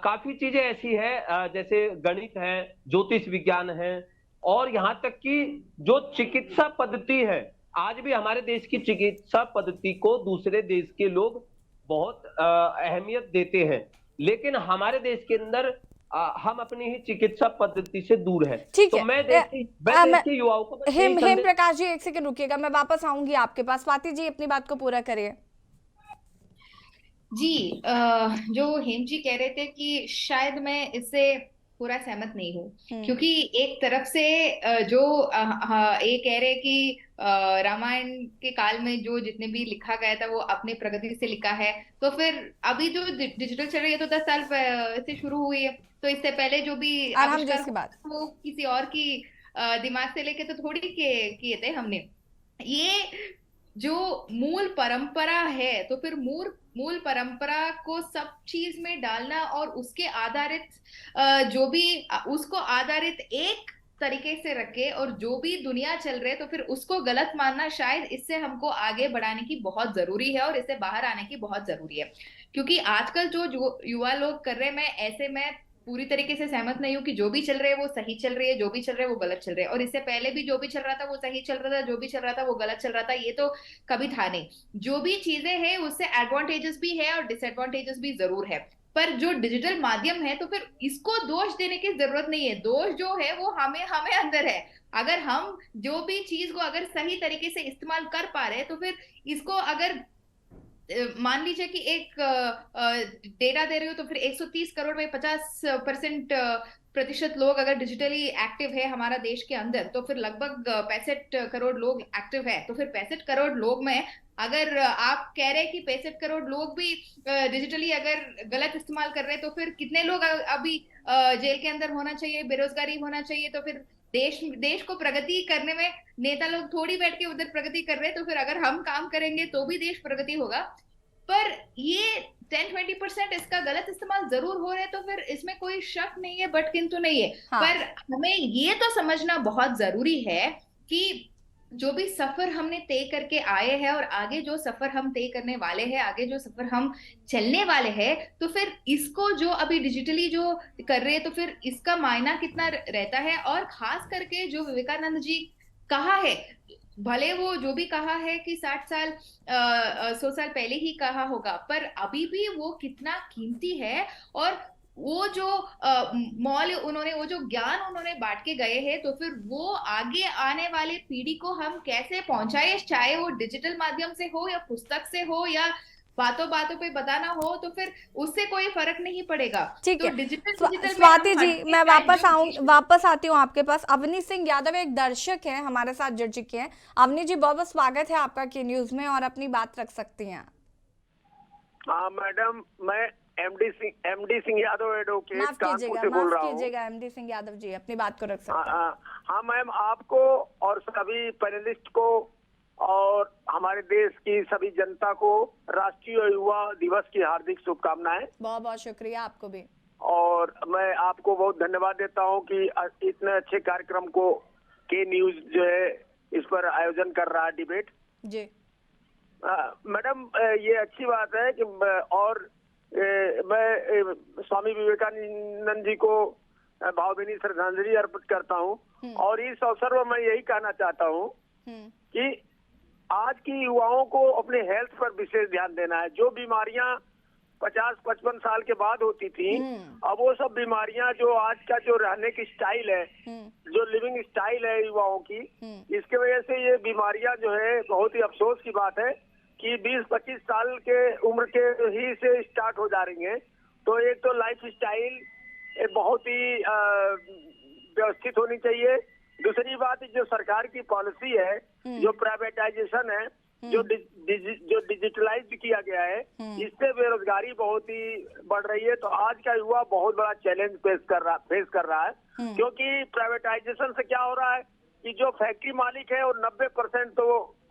काफी चीजें ऐसी है, जैसे गणित है, ज्योतिष विज्ञान है, और यहाँ तक कि जो चिकित्सा पद्धति है, आज भी हमारे देश की चिकित्सा पद्धति को दूसरे देश के लोग बहुत अहमियत देते हैं, लेकिन हमारे देश के अंदर हम अपनी ही चिकित्सा पद्धति से दूर है। ठीक तो है, मैं देश के युवाओं को बस यही हेम संदेश- प्रकाश जी, एक सेकंड रुकिएगा, मैं वापस आऊंगी आपके पास। स्वाति जी अपनी बात को पूरा करिए। जी, जो हेम जी कह रहे थे कि शायद मैं इससे पूरा सहमत नहीं हूँ, क्योंकि एक तरफ से जो ये कह रहे कि रामायण के काल में जो जितने भी लिखा गया था वो अपने प्रगति से लिखा है, तो फिर अभी जो डिजिटल चल रही है तो 10 साल से शुरू हुई है, तो इससे पहले जो भी आविष्कार वो किसी और की दिमाग से लेके तो थोड़ी किए थे हमने। ये जो मूल परंपरा है, तो फिर मूल परंपरा को सब चीज में डालना और उसके आधारित जो भी उसको आधारित एक तरीके से रखे और जो भी दुनिया चल रहे तो फिर उसको गलत मानना, शायद इससे हमको आगे बढ़ाने की बहुत जरूरी है और इससे बाहर आने की बहुत जरूरी है। क्योंकि आजकल जो युवा लोग कर रहे हैं, मैं पूरी तरीके से सहमत नहीं हूँ कि जो भी चल रहे हैं वो सही चल रही है, जो भी चल रहा है वो गलत चल रहा है, और इससे पहले भी जो भी चल रहा था वो सही चल रहा था, जो भी चल रहा था वो गलत चल रहा था, ये तो कभी था नहीं। जो भी चीजें हैं उससे एडवांटेजेस भी है और डिसएडवांटेजेस भी जरूर है, पर जो डिजिटल माध्यम है तो फिर इसको दोष देने की जरूरत नहीं है। दोष जो है वो हमें अंदर है। अगर हम जो भी चीज को अगर सही तरीके से इस्तेमाल कर पा रहे हैं तो फिर इसको अगर मान लीजिए कि एक डेटा दे रहे हो तो फिर 130 करोड़ में 50% लोग अगर डिजिटली एक्टिव है हमारा देश के अंदर, तो फिर लगभग 65 करोड़ लोग एक्टिव है। तो फिर 65 करोड़ लोग में अगर आप कह रहे हैं कि 65 करोड़ लोग भी डिजिटली अगर गलत इस्तेमाल कर रहे हैं तो फिर कितने लोग अभी जेल के अंदर होना चाहिए, बेरोजगारी होना चाहिए, तो फिर देश को प्रगति करने में नेता लोग थोड़ी बैठ के उधर प्रगति कर रहे हैं, तो फिर अगर हम काम करेंगे तो भी देश प्रगति होगा। पर ये 10-20% इसका गलत इस्तेमाल जरूर हो रहा है, तो फिर इसमें कोई शक नहीं है, बट किंतु नहीं है। हाँ। पर हमें ये तो समझना बहुत जरूरी है कि जो भी सफर हमने तय करके आए हैं और आगे जो सफर हम तय करने वाले हैं, आगे जो सफर हम चलने वाले हैं, तो फिर इसको जो अभी डिजिटली जो कर रहे हैं तो फिर इसका मायना कितना रहता है। और खास करके जो विवेकानंद जी कहा है, भले वो जो भी कहा है कि 60 साल 100 साल पहले ही कहा होगा, पर अभी भी वो कितना कीमती है। और वो जो मौल्य उन्होंने, वो जो ज्ञान उन्होंने बांट के गए हैं, तो फिर वो आगे आने वाले पीढ़ी को हम कैसे पहुंचाए, चाहे वो डिजिटल माध्यम से हो या पुस्तक से हो या बातों पे बताना हो, तो फिर उससे कोई फर्क नहीं पड़ेगा। ठीक तो है डिजिटल स्वाति जी, मैं वापस आती हूँ आपके पास। अवनी सिंह यादव एक दर्शक है, हमारे साथ जुड़ चुके हैं। अवनी जी, बहुत बहुत स्वागत है आपका के न्यूज में, और अपनी बात रख सकती हैं। हाँ मैडम, मैं एमडी सिंह यादव एडवोकेट माफ कानपुर से बोल रहा हूँ। कीजिएगा एमडी सिंह यादव जी, अपनी बात को रख सकते हैं। हाँ मैम, आपको और सभी पैनलिस्ट को और हमारे देश की सभी जनता को राष्ट्रीय युवा दिवस की हार्दिक शुभकामनाएं। बहुत बहुत शुक्रिया आपको भी। और मैं आपको बहुत धन्यवाद देता हूं कि इतने अच्छे कार्यक्रम को के न्यूज जो है इस पर आयोजन कर रहा है डिबेट जी। मैडम ये अच्छी बात है कि और मैं स्वामी विवेकानंद जी को भावभीनी श्रद्धांजलि अर्पित करता हूं। और इस अवसर पर मैं यही कहना चाहता हूं कि आज की युवाओं को अपने हेल्थ पर विशेष ध्यान देना है। जो बीमारियां 50-55 साल के बाद होती थी, अब वो सब बीमारियां जो आज का जो रहने की स्टाइल है, जो लिविंग स्टाइल है युवाओं की, इसके वजह से ये बीमारियां जो है, बहुत ही अफसोस की बात है कि 20-25 साल के उम्र के ही से स्टार्ट हो जा रही हैं। तो एक तो लाइफ स्टाइल बहुत ही व्यवस्थित होनी चाहिए। दूसरी बात, जो सरकार की पॉलिसी है, जो प्राइवेटाइजेशन है, जो डिजिटलाइज किया गया है, इससे बेरोजगारी बहुत ही बढ़ रही है। तो आज का युवा बहुत बड़ा चैलेंज फेस कर रहा है क्योंकि प्राइवेटाइजेशन से क्या हो रहा है कि जो फैक्ट्री मालिक है वो 90% तो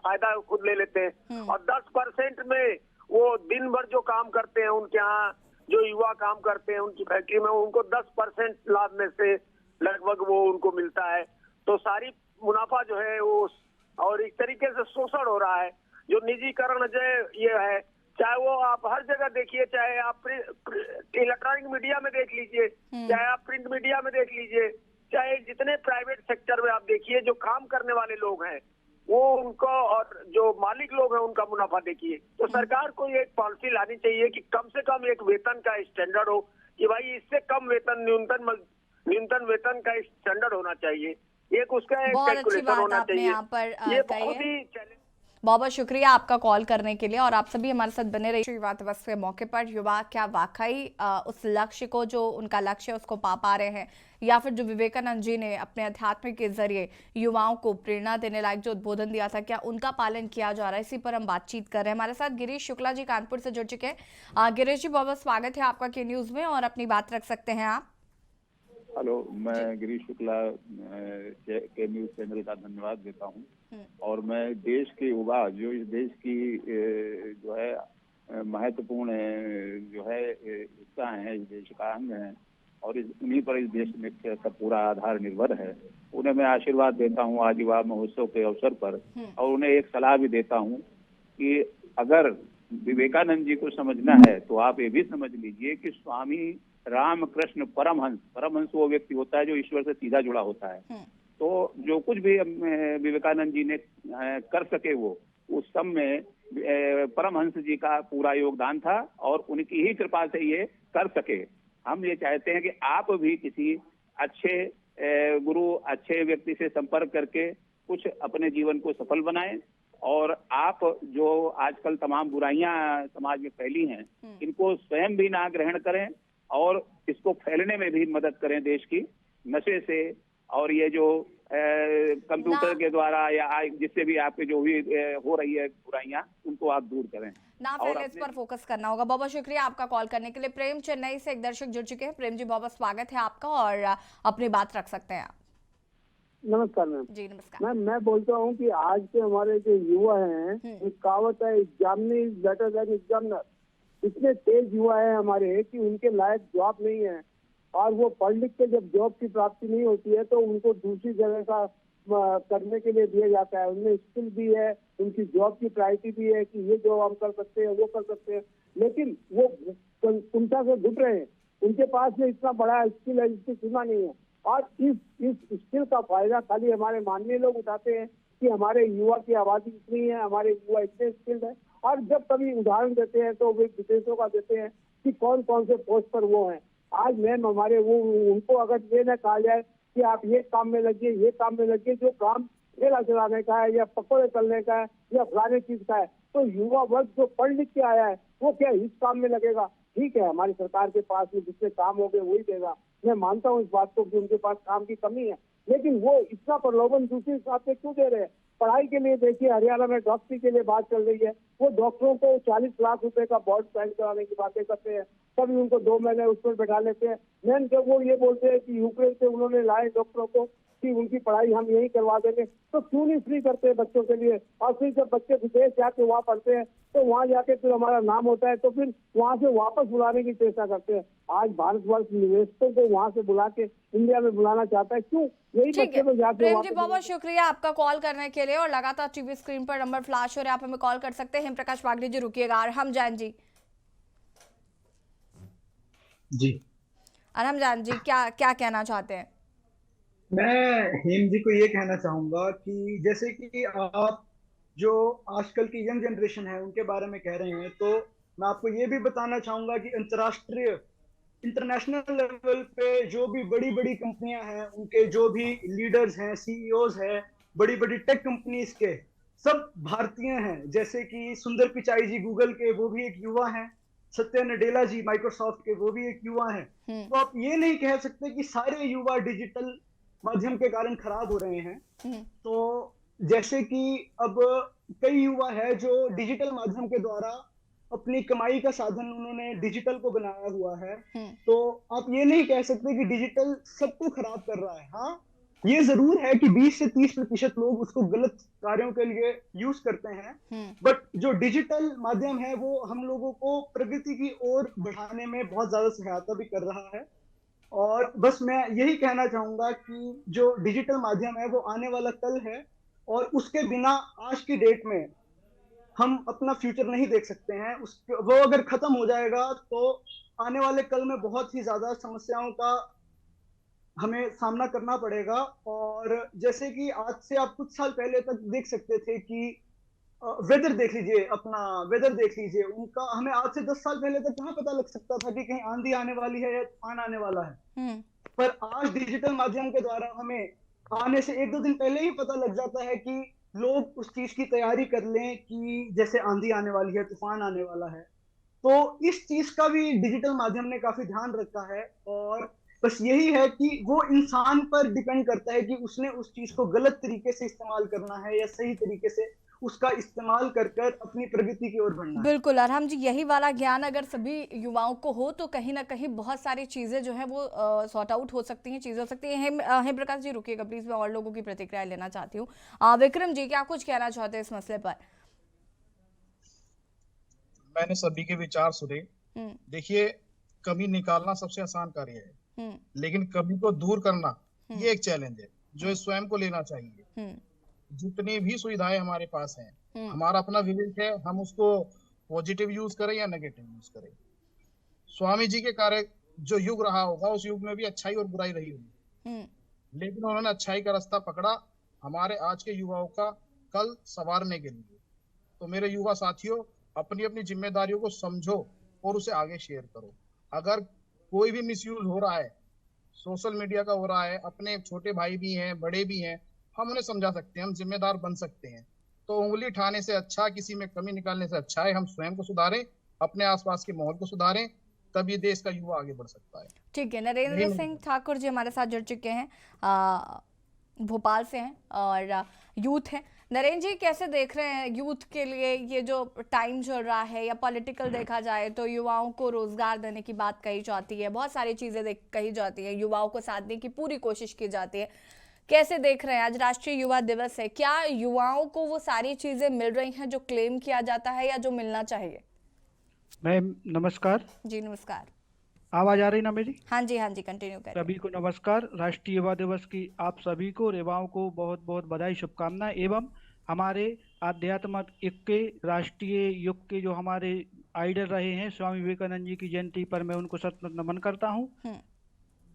फायदा खुद ले लेते हैं और 10% में वो दिन भर जो काम करते हैं, उनके यहाँ जो युवा काम करते हैं उनकी फैक्ट्री में, उनको 10% लाभ में से लगभग वो उनको मिलता है। तो सारी मुनाफा जो है वो, और एक तरीके से शोषण हो रहा है। जो निजीकरण जो ये है, चाहे वो आप हर जगह देखिए, चाहे आप इलेक्ट्रॉनिक मीडिया में देख लीजिए, चाहे आप प्रिंट मीडिया में देख लीजिए, चाहे जितने प्राइवेट सेक्टर में आप देखिए, जो काम करने वाले लोग हैं वो उनको, और जो मालिक लोग हैं उनका मुनाफा देखिए। तो सरकार को एक पॉलिसी लानी चाहिए कि कम से कम एक वेतन का स्टैंडर्ड हो कि भाई इससे कम वेतन, न्यूनतम वेतन का स्टैंडर्ड होना चाहिए। एक उसका एक कैलकुलेशन होना चाहिए। ये बहुत ही चैलेंज। बहुत बहुत शुक्रिया आपका कॉल करने के लिए और आप सभी हमारे साथ बने रहिए। युवा दिवस के मौके पर युवा क्या वाकई उस लक्ष्य को, जो उनका लक्ष्य है, उसको पा रहे हैं, या फिर जो विवेकानंद जी ने अपने अध्यात्म के जरिए युवाओं को प्रेरणा देने लायक जो उद्बोधन दिया था, क्या उनका पालन किया जा रहा है, इसी पर हम बातचीत कर रहे हैं। हमारे साथ गिरीश शुक्ला जी कानपुर से जुड़ चुके हैं। गिरीश जी, बहुत बहुत स्वागत है आपका के न्यूज में, और अपनी बात रख सकते हैं आप। हेलो, मैं गिरीश शुक्ला के न्यूज चैनल का धन्यवाद देता हूं। और मैं देश के युवा, जो इस देश की जो है महत्वपूर्ण जो है हिस्सा है, इस देश का अंग है, और उन्हीं पर इस देश में का पूरा आधार निर्भर है, उन्हें मैं आशीर्वाद देता हूं आज युवा महोत्सव के अवसर पर। और उन्हें एक सलाह भी देता हूं कि अगर विवेकानंद जी को समझना है तो आप ये भी समझ लीजिए कि स्वामी रामकृष्ण परमहंस वो व्यक्ति होता है जो ईश्वर से सीधा जुड़ा होता है। तो जो कुछ भी विवेकानंद जी ने कर सके, वो उस सब में परमहंस जी का पूरा योगदान था और उनकी ही कृपा से ये कर सके। हम ये चाहते हैं कि आप भी किसी अच्छे गुरु, अच्छे व्यक्ति से संपर्क करके कुछ अपने जीवन को सफल बनाएं। और आप जो आजकल तमाम बुराइयां समाज में फैली हैं, इनको स्वयं भी ना ग्रहण करें और इसको फैलने में भी मदद करें देश की, नशे से और ये जो कंप्यूटर के द्वारा या जिससे भी आपके जो भी हो रही है बुराइयां, उनको आप दूर करें ना, फिर इस पर फोकस करना होगा। बहुत बहुत शुक्रिया आपका कॉल करने के लिए। प्रेम चेन्नई से एक दर्शक जुड़ चुके हैं। प्रेम जी, बहुत बहुत स्वागत है आपका और अपनी बात रख सकते हैं आप। नमस्कार मैम। जी नमस्कार मैम, मैं बोलता हूँ कि आज के हमारे जो युवा हैं, एक कहावत है, examinee is better than examiner. इतने तेज युवा है हमारे कि उनके लायक जॉब नहीं है, और वो पढ़ लिख के जब जॉब की प्राप्ति नहीं होती है तो उनको दूसरी जगह का करने के लिए दिया जाता है। उनमें स्किल भी है, उनकी जॉब की प्रायोरिटी भी है कि ये जॉब हम कर सकते हैं, वो कर सकते हैं, लेकिन वो कुंठा से घुट रहे हैं। उनके पास में इतना बड़ा स्किल है जिसकी सीमा नहीं है, और इस स्किल का फायदा खाली हमारे माननीय लोग उठाते हैं कि हमारे युवा की आबादी इतनी है, हमारे युवा इतने स्किल्ड है, और जब कभी उदाहरण देते हैं तो वे विदेशों का देते हैं कि कौन कौन से पोस्ट पर वो हैं। आज मैम हमारे वो, उनको अगर ये न कहा जाए कि आप ये काम में लगिए, ये काम में लगिए, जो काम ठेला चलाने का है या पकौड़े तलने का है या फलाने चीज का है, तो युवा वर्ग जो पढ़ लिख के आया है वो क्या इस काम में लगेगा? ठीक है, हमारी सरकार के पास में जितने काम हो गए वही देगा, मैं मानता हूँ इस बात को कि उनके पास काम की कमी है, लेकिन वो इतना प्रलोभन दूसरे हिसाब से क्यों दे रहे हैं? पढ़ाई के लिए देखिए हरियाणा में डॉक्टरी के लिए बात चल रही है, वो डॉक्टरों को 40 लाख रुपए का बॉन्ड साइन कराने की बातें करते हैं, तभी उनको 2 महीने उस पर बैठा लेते हैं। मैन जब वो ये बोलते हैं कि यूक्रेन से उन्होंने लाए डॉक्टरों को कि उनकी पढ़ाई हम यही करवा देंगे, तो क्यों नहीं फ्री करते हैं बच्चों के लिए? और फिर जब बच्चे विदेश जाके वहाँ पढ़ते हैं तो वहाँ जाके फिर हमारा नाम होता है, तो फिर वहाँ से वापस बुलाने की चेष्टा करते हैं। आज भारतवर्ष निवेशकों को वहाँ से बुला के इंडिया में बुलाना चाहता है, क्यों? यही ठीक बच्चे है में जाके प्रेम जी, बहुत बहुत शुक्रिया आपका कॉल करने के लिए। और लगातार टीवी स्क्रीन पर नंबर फ्लैश हो रहे हैं, आप हमें कॉल कर सकते हैं। हेमप्रकाश बागड़ी जी रुकिएगा। अरहम जान जी, अरहम जान जी क्या क्या कहना चाहते हैं? मैं हेम जी को ये कहना चाहूंगा कि जैसे कि आप जो आजकल की यंग जनरेशन है उनके बारे में कह रहे हैं, तो मैं आपको ये भी बताना चाहूंगा कि अंतर्राष्ट्रीय इंटरनेशनल लेवल पे जो भी बड़ी बड़ी कंपनियां हैं, उनके जो भी लीडर्स हैं, सीईओज हैं, बड़ी बड़ी टेक कंपनीज के, सब भारतीय हैं। जैसे कि सुंदर पिचाई जी गूगल के, वो भी एक युवा हैं। सत्या नडेला जी माइक्रोसॉफ्ट के, वो भी एक युवा हैं। तो आप ये नहीं कह सकते कि सारे युवा डिजिटल माध्यम के कारण खराब हो रहे हैं। तो जैसे कि अब कई युवा है जो डिजिटल माध्यम के द्वारा अपनी कमाई का साधन उन्होंने डिजिटल को बनाया हुआ है। तो आप ये नहीं कह सकते कि डिजिटल सबको खराब कर रहा है। हाँ, ये जरूर है कि 20 से 30% लोग उसको गलत कार्यों के लिए यूज करते हैं, बट जो डिजिटल माध्यम है वो हम लोगों को प्रगति की ओर बढ़ाने में बहुत ज्यादा सहायता भी कर रहा है। और बस मैं यही कहना चाहूंगा कि जो डिजिटल माध्यम है वो आने वाला कल है, और उसके बिना आज की डेट में हम अपना फ्यूचर नहीं देख सकते हैं। वो अगर खत्म हो जाएगा तो आने वाले कल में बहुत ही ज्यादा समस्याओं का हमें सामना करना पड़ेगा। और जैसे कि आज से आप कुछ साल पहले तक देख सकते थे कि वेदर देख लीजिए, अपना वेदर देख लीजिए, उनका हमें आज से 10 साल पहले तक कहाँ पता लग सकता था कि कहीं आंधी आने वाली है या तूफान आने वाला है। पर आज डिजिटल माध्यम के द्वारा हमें आने से 1-2 दिन पहले ही पता लग जाता है कि लोग उस चीज की तैयारी कर लें कि जैसे आंधी आने वाली है, तूफान आने वाला है। तो इस चीज का भी डिजिटल माध्यम ने काफी ध्यान रखा है। और बस यही है कि वो इंसान पर डिपेंड करता है कि उसने उस चीज को गलत तरीके से इस्तेमाल करना है या सही तरीके से उसका इस्तेमाल कर अपनी प्रगति की ओर बढ़ना है। बिल्कुल अरहम जी, यही वाला ज्ञान अगर सभी युवाओं को हो तो कहीं ना कहीं बहुत सारी चीजें जो है वो सॉर्ट आउट हो सकती हैं, चीजें हो सकती हैं। हेमप्रकाश जी रुकिएगा प्लीज, मैं और लोगों की प्रतिक्रिया लेना चाहती हूँ। विक्रम जी क्या कुछ कहना चाहते हैं इस मसले पर? मैंने सभी के विचार सुने। देखिए, कमी निकालना सबसे आसान कार्य है, लेकिन कमी को दूर करना ये एक चैलेंज है जो स्वयं को लेना चाहिए। जितनी भी सुविधाएं हमारे पास हैं, हमारा अपना विवेक है, हम उसको पॉजिटिव यूज करें या नेगेटिव यूज करें। स्वामी जी के कार्य जो युग रहा होगा, उस युग में भी अच्छाई और बुराई रही होगी, लेकिन उन्होंने अच्छाई का रास्ता पकड़ा हमारे आज के युवाओं का कल संवारने के लिए। तो मेरे युवा साथियों, अपनी अपनी जिम्मेदारियों को समझो और उसे आगे शेयर करो। अगर कोई भी मिसयूज हो रहा है, सोशल मीडिया का हो रहा है, अपने छोटे भाई भी हैं, बड़े भी हैं, हम उन्हें समझा सकते हैं, हम जिम्मेदार बन सकते हैं। तो उंगली उठाने से अच्छा, किसी में कमी निकालने से अच्छा है हम स्वयं को सुधारें, अपने आसपास के माहौल को सुधारें, तभी देश का युवा आगे बढ़ सकता है। ठीक है, नरेंद्र सिंह ठाकुर जी हमारे साथ जुड़ चुके हैं, भोपाल से हैं और यूथ हैं। नरेंद्र जी कैसे देख रहे हैं यूथ के लिए ये जो टाइम चल रहा है, या पॉलिटिकल देखा जाए तो युवाओं को रोजगार देने की बात कही जाती है, बहुत सारी चीजें कही जाती है, युवाओं को साधने की पूरी कोशिश की जाती है। कैसे देख रहे हैं, आज राष्ट्रीय युवा दिवस है, क्या युवाओं को वो सारी चीजें मिल रही हैं जो क्लेम किया जाता है या जो मिलना चाहिए? मैम नमस्कार। जी नमस्कार। आवाज आ रही ना मेरी? हाँ जी कंटिन्यू करें। सभी को नमस्कार। राष्ट्रीय युवा दिवस की आप सभी को और युवाओं को बहुत बहुत बधाई, शुभकामनाएं। एवं हमारे आध्यात्मिक युग के, राष्ट्रीय युग के जो हमारे आइडल रहे हैं स्वामी विवेकानंद जी की जयंती पर मैं उनको सत नमन करता हूँ।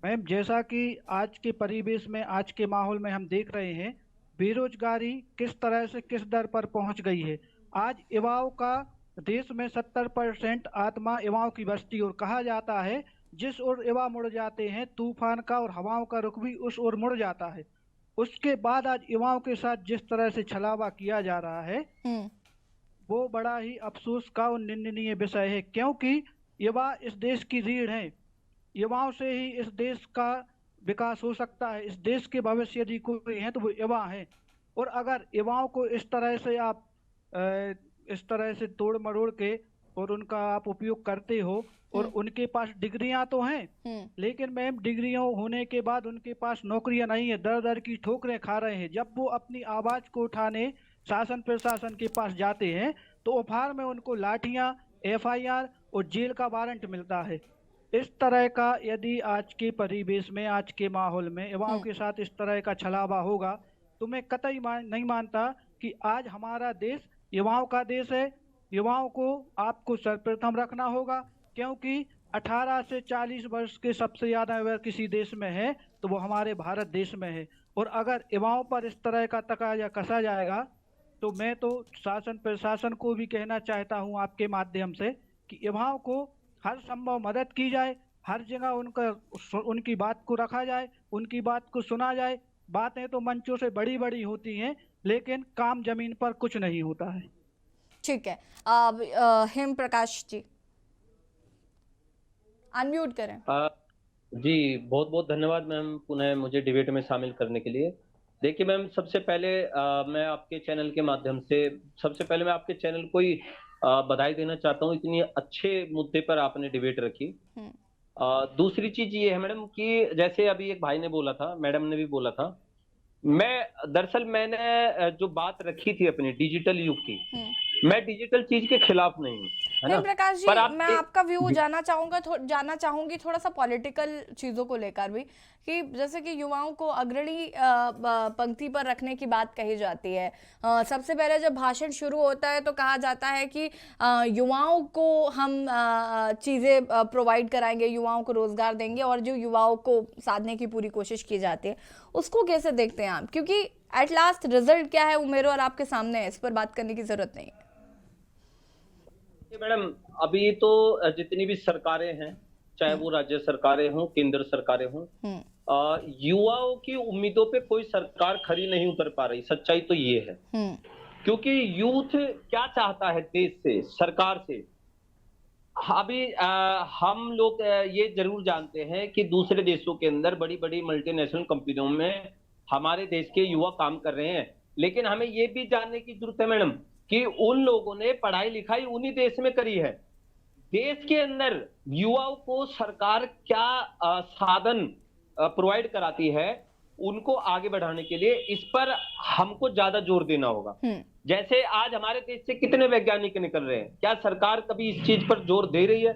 मैम, जैसा कि आज के परिवेश में, आज के माहौल में हम देख रहे हैं बेरोजगारी किस तरह से किस दर पर पहुंच गई है। आज युवाओं का देश में 70% आत्मा युवाओं की बस्ती, और कहा जाता है जिस ओर युवा मुड़ जाते हैं तूफान का और हवाओं का रुख भी उस ओर मुड़ जाता है। उसके बाद आज युवाओं के साथ जिस तरह से छलावा किया जा रहा है वो बड़ा ही अफसोस का और निंदनीय विषय है, क्योंकि युवा इस देश की रीढ़ है। युवाओं से ही इस देश का विकास हो सकता है। इस देश के भविष्य यदि कोई है तो वो युवा है। और अगर युवाओं को इस तरह से आप इस तरह से तोड़ मरोड़ के और उनका आप उपयोग करते हो, और उनके पास डिग्रियां तो हैं, लेकिन मैम डिग्रियां होने के बाद उनके पास नौकरियां नहीं है, दर दर की ठोकरें खा रहे हैं। जब वो अपनी आवाज को उठाने शासन प्रशासन के पास जाते हैं तो उपहार में उनको लाठियां, FIR और जेल का वारंट मिलता है। इस तरह का यदि आज के परिवेश में, आज के माहौल में युवाओं के साथ इस तरह का छलावा होगा तो मैं कतई नहीं मानता कि आज हमारा देश युवाओं का देश है। युवाओं को आपको सर्वप्रथम रखना होगा, क्योंकि 18 से 40 वर्ष के सबसे ज्यादा अगर किसी देश में है तो वो हमारे भारत देश में है। और अगर युवाओं पर इस तरह का तकाजा कसा जाएगा तो मैं तो शासन प्रशासन को भी कहना चाहता हूं आपके माध्यम से कि युवाओं को हर संभव मदद की जाए, हर जगह उनकी बात को रखा जाए, उनकी बात को सुना जाए। बातें तो मंचों से बड़ी बड़ी होती हैं, लेकिन काम जमीन पर कुछ नहीं होता है। ठीक है, हेम प्रकाश जी अनम्यूट करें। जी बहुत बहुत धन्यवाद मैम पुनः मुझे डिबेट में शामिल करने के लिए। देखिए मैम, सबसे पहले मैं आपके चैनल के माध्यम से मैं आपके चैनल को ही बधाई देना चाहता हूँ, इतनी अच्छे मुद्दे पर आपने डिबेट रखी। दूसरी चीज ये है मैडम कि जैसे अभी एक भाई ने बोला था, मैडम ने भी बोला था, मैंने जो बात रखी थी अपनी डिजिटल युग की, मैं डिजिटल चीज के खिलाफ नहीं हूँ, है ना। प्रकाश जी, मैं आपका व्यू जानना चाहूंगी थोड़ा सा पॉलिटिकल चीजों को लेकर भी, कि जैसे कि युवाओं को अग्रणी पंक्ति पर रखने की बात कही जाती है। सबसे पहले जब भाषण शुरू होता है तो कहा जाता है कि युवाओं को हम चीजें प्रोवाइड कराएंगे, युवाओं को रोजगार देंगे, और जो युवाओं को साधने की पूरी कोशिश की जाती है, उसको कैसे देखते हैं आप? क्योंकि एट लास्ट रिजल्ट क्या है वो मेरे और आपके सामने है, इस पर बात करने की जरूरत नहीं है। मैडम अभी तो जितनी भी सरकारें हैं, चाहे वो राज्य सरकारें हों, केंद्र सरकारें हों, युवाओं की उम्मीदों पे कोई सरकार खरी नहीं उतर पा रही। सच्चाई तो ये है, क्योंकि यूथ क्या चाहता है देश से, सरकार से। अभी हम लोग ये जरूर जानते हैं कि दूसरे देशों के अंदर बड़ी बड़ी मल्टीनेशनल कंपनियों में हमारे देश के युवा काम कर रहे हैं, लेकिन हमें ये भी जानने की जरूरत है मैडम कि उन लोगों ने पढ़ाई लिखाई उन्हीं देश में करी है। देश के अंदर युवाओं को सरकार क्या साधन प्रोवाइड कराती है उनको आगे बढ़ाने के लिए, इस पर हमको ज्यादा जोर देना होगा। जैसे आज हमारे देश से कितने वैज्ञानिक निकल रहे हैं, क्या सरकार कभी इस चीज पर जोर दे रही है?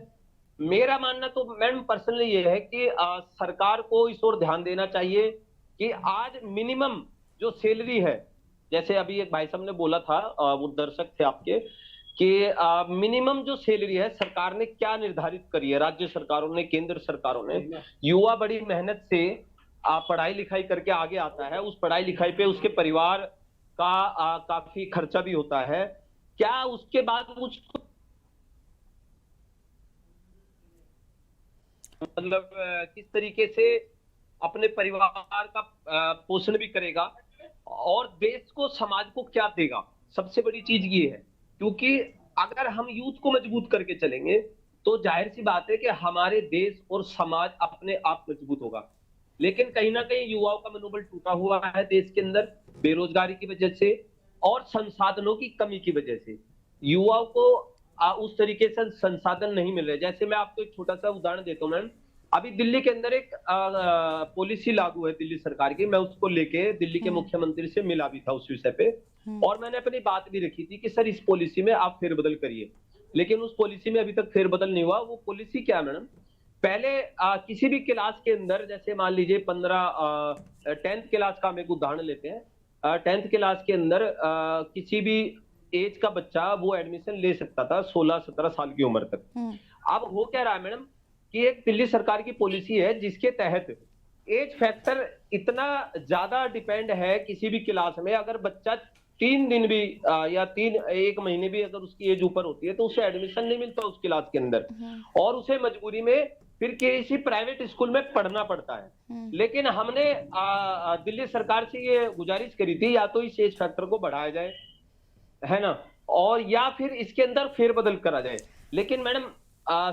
मेरा मानना तो मैडम पर्सनली ये है कि सरकार को इस ओर ध्यान देना चाहिए कि आज मिनिमम जो सैलरी है, जैसे अभी एक भाई साहब ने बोला था, वो दर्शक थे आपके, कि मिनिमम जो सैलरी है सरकार ने क्या निर्धारित करी है, राज्य सरकारों ने, केंद्र सरकारों ने। युवा बड़ी मेहनत से पढ़ाई लिखाई करके आगे आता है, उस पढ़ाई लिखाई पे उसके परिवार का काफी खर्चा भी होता है। क्या उसके बाद उसको मतलब किस तरीके से अपने परिवार का पोषण भी करेगा और देश को, समाज को क्या देगा? सबसे बड़ी चीज ये है, क्योंकि अगर हम यूथ को मजबूत करके चलेंगे तो जाहिर सी बात है कि हमारे देश और समाज अपने आप मजबूत होगा। लेकिन कहीं ना कहीं युवाओं का मनोबल टूटा हुआ है देश के अंदर, बेरोजगारी की वजह से और संसाधनों की कमी की वजह से युवाओं को उस तरीके से संसाधन नहीं मिल रहे। जैसे मैं आपको एक छोटा सा उदाहरण देता हूँ मैम, अभी दिल्ली के अंदर एक पॉलिसी लागू है दिल्ली सरकार की, मैं उसको लेके दिल्ली के मुख्यमंत्री से मिला भी था उस विषय पे, और मैंने अपनी बात भी रखी थी कि सर इस पॉलिसी में आप फेरबदल करिए, लेकिन उस पॉलिसी में अभी तक फेरबदल नहीं हुआ। वो पॉलिसी क्या है मैडम? पहले किसी भी क्लास के अंदर, जैसे मान लीजिए 10th क्लास का हम एक उदाहरण लेते हैं, 10th क्लास के अंदर किसी भी एज का बच्चा वो एडमिशन ले सकता था 16-17 साल की उम्र तक। अब हो क्या रहा है मैडम कि एक दिल्ली सरकार की पॉलिसी है जिसके तहत एज फैक्टर इतना ज्यादा डिपेंड है किसी भी क्लास में, अगर बच्चा 3 दिन भी या 1 महीने भी अगर उसकी एज ऊपर होती है तो उसे एडमिशन नहीं मिलता उस क्लास के अंदर, और उसे मजबूरी में फिर किसी प्राइवेट स्कूल में पढ़ना पड़ता है। लेकिन हमने दिल्ली सरकार से ये गुजारिश करी थी, या तो इस एज फैक्टर को बढ़ाया जाए, है ना, और या फिर इसके अंदर फेरबदल करा जाए। लेकिन मैडम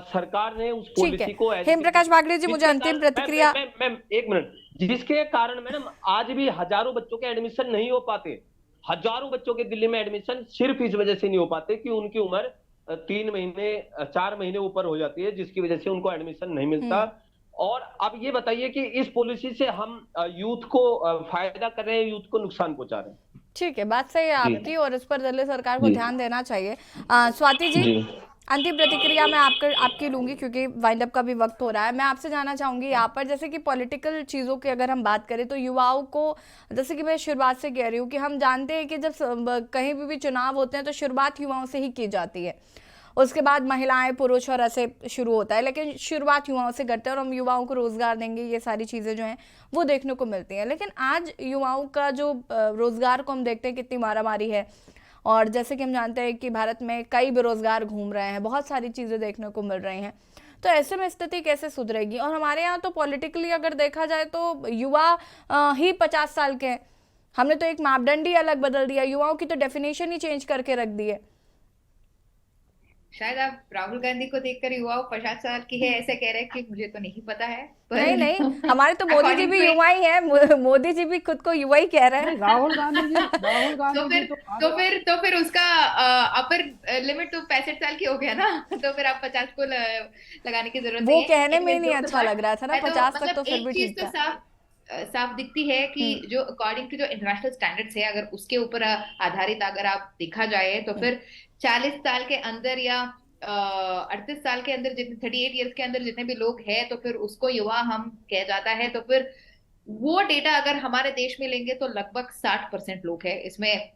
सरकार ने उस पॉलिसी को, हेमप्रकाश बागड़ी जी मुझे अंतिम प्रतिक्रिया। मैम 1 मिनट, जिसके कारण मैडम आज भी हजारों बच्चों के एडमिशन नहीं हो पाते। हजारों बच्चों के दिल्ली में एडमिशन सिर्फ इस वजह से नहीं हो पाते कि उनकी उम्र 3 महीने 4 महीने ऊपर हो जाती है, जिसकी वजह से उनको एडमिशन नहीं मिलता। और अब ये बताइए कि इस पॉलिसी से हम यूथ को फायदा कर रहे हैं, यूथ को नुकसान पहुंचा रहे हैं? ठीक है, बात सही है आपकी और इस पर दिल्ली सरकार को ध्यान देना चाहिए। स्वाति जी, अंतिम प्रतिक्रिया मैं आपकी लूंगी क्योंकि वाइंड अप का भी वक्त हो रहा है। मैं आपसे जानना चाहूंगी यहाँ पर, जैसे कि पॉलिटिकल चीज़ों की अगर हम बात करें तो युवाओं को, जैसे कि मैं शुरुआत से कह रही हूँ कि हम जानते हैं कि जब कहीं भी चुनाव होते हैं तो शुरुआत युवाओं से ही की जाती है, उसके बाद महिलाएं पुरुष और ऐसे शुरू होता है, लेकिन शुरुआत युवाओं से करते हैं और हम युवाओं को रोजगार देंगे, ये सारी चीज़ें जो हैं वो देखने को मिलती हैं। लेकिन आज युवाओं का जो रोजगार को हम देखते हैं कितनी मारामारी है, और जैसे कि हम जानते हैं कि भारत में कई बेरोजगार घूम रहे हैं, बहुत सारी चीज़ें देखने को मिल रही हैं, तो ऐसे में स्थिति कैसे सुधरेगी? और हमारे यहाँ तो पॉलिटिकली अगर देखा जाए तो युवा ही 50 साल के हैं। हमने तो एक मापदंड ही अलग बदल दिया, युवाओं की तो डेफिनेशन ही चेंज करके रख दी है। शायद आप राहुल गांधी को देखकर युवाओं 50 साल की है ऐसे कह रहे हैं कि मुझे तो नहीं पता है। नहीं, हमारे तो मोदी जी भी युवा ही है, मोदी जी भी खुद को युवा ही कह रहे हैं। राहुल गांधी जी तो फिर उसका अपर लिमिट तो 65 साल की हो गया ना, तो फिर आप 50 को लगाने की जरूरत नहीं है। वो कहने में ही नहीं अच्छा लग रहा था ना, 50 तक तो फिर भी ठीक था। साफ दिखती है कि जो अकॉर्डिंग टू जो इंटरनेशनल स्टैंडर्ड्स है, अगर उसके ऊपर आधारित अगर आप देखा जाए तो फिर 40 साल के अंदर या 38 साल के अंदर जितने 38 इयर्स के अंदर जितने भी लोग हैं तो फिर उसको युवा हम कह जाता है। तो फिर वो डेटा अगर हमारे देश में लेंगे तो लगभग 60% लोग हैं इसमें।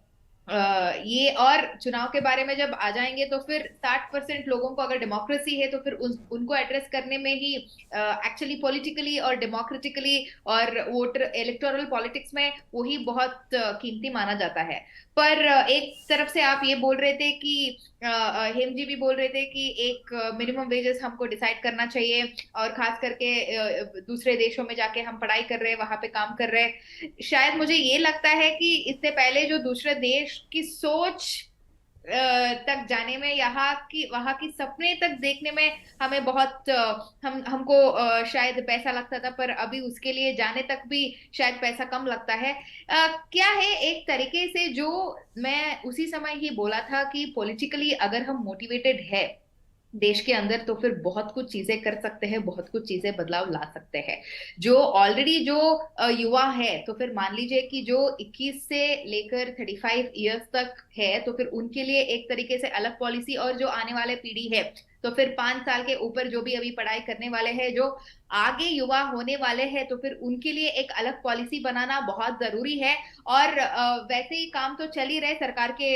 ये और चुनाव के बारे में जब आ जाएंगे तो फिर 60% लोगों को अगर डेमोक्रेसी है तो फिर उनको एड्रेस करने में ही एक्चुअली पॉलिटिकली और डेमोक्रेटिकली और वोटर इलेक्टोरल पॉलिटिक्स में वही बहुत कीमती माना जाता है। पर एक तरफ से आप ये बोल रहे थे कि हेम जी भी बोल रहे थे कि एक मिनिमम वेजेस हमको डिसाइड करना चाहिए, और खास करके दूसरे देशों में जाके हम पढ़ाई कर रहे हैं, वहां पे काम कर रहे हैं। शायद मुझे ये लगता है कि इससे पहले जो दूसरे देश की सोच तक जाने में, वहां की सपने तक देखने में हमें बहुत हमको शायद पैसा लगता था, पर अभी उसके लिए जाने तक भी शायद पैसा कम लगता है। क्या है एक तरीके से जो मैं उसी समय ही बोला था कि पॉलिटिकली अगर हम मोटिवेटेड है देश के अंदर तो फिर बहुत कुछ चीजें कर सकते हैं, बहुत कुछ चीजें बदलाव ला सकते हैं। जो ऑलरेडी जो युवा है तो फिर मान लीजिए कि जो 21 से लेकर 35 इयर्स तक है तो फिर उनके लिए एक तरीके से अलग पॉलिसी, और जो आने वाले पीढ़ी है तो फिर 5 साल के ऊपर जो भी अभी पढ़ाई करने वाले हैं, जो आगे युवा होने वाले हैं, तो फिर उनके लिए एक अलग पॉलिसी बनाना बहुत जरूरी है। और वैसे ही काम तो चल ही रहे सरकार के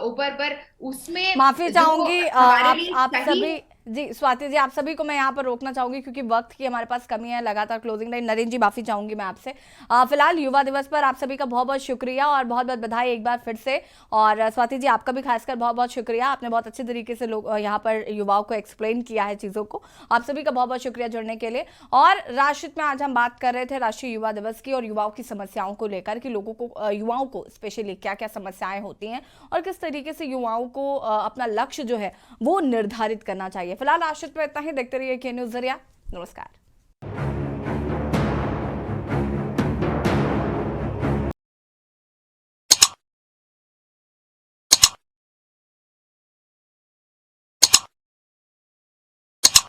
ऊपर, पर उसमें माफी चाहूंगी आप सभी जी, स्वाति जी, आप सभी को मैं यहाँ पर रोकना चाहूंगी क्योंकि वक्त की हमारे पास कमी है, लगातार क्लोजिंग टाइम। नरेंद्र जी, माफी चाहूंगी मैं आपसे। फिलहाल युवा दिवस पर आप सभी का बहुत बहुत शुक्रिया और बहुत बहुत बधाई एक बार फिर से। और स्वाति जी, आपका भी खासकर बहुत बहुत शुक्रिया, आपने बहुत अच्छे तरीके से लोग यहाँ पर युवाओं को एक्सप्लेन किया है चीज़ों को। आप सभी का बहुत बहुत शुक्रिया जुड़ने के लिए। और राष्ट्रहित में आज हम बात कर रहे थे राष्ट्रीय युवा दिवस की और युवाओं की समस्याओं को लेकर कि लोगों को, युवाओं को स्पेशली क्या क्या समस्याएं होती हैं और किस तरीके से युवाओं को अपना लक्ष्य जो है वो निर्धारित करना चाहिए। फिलहाल राष्ट्रहित में इतना ही। देखते रहिए के न्यूज़ ज़रिया। नमस्कार।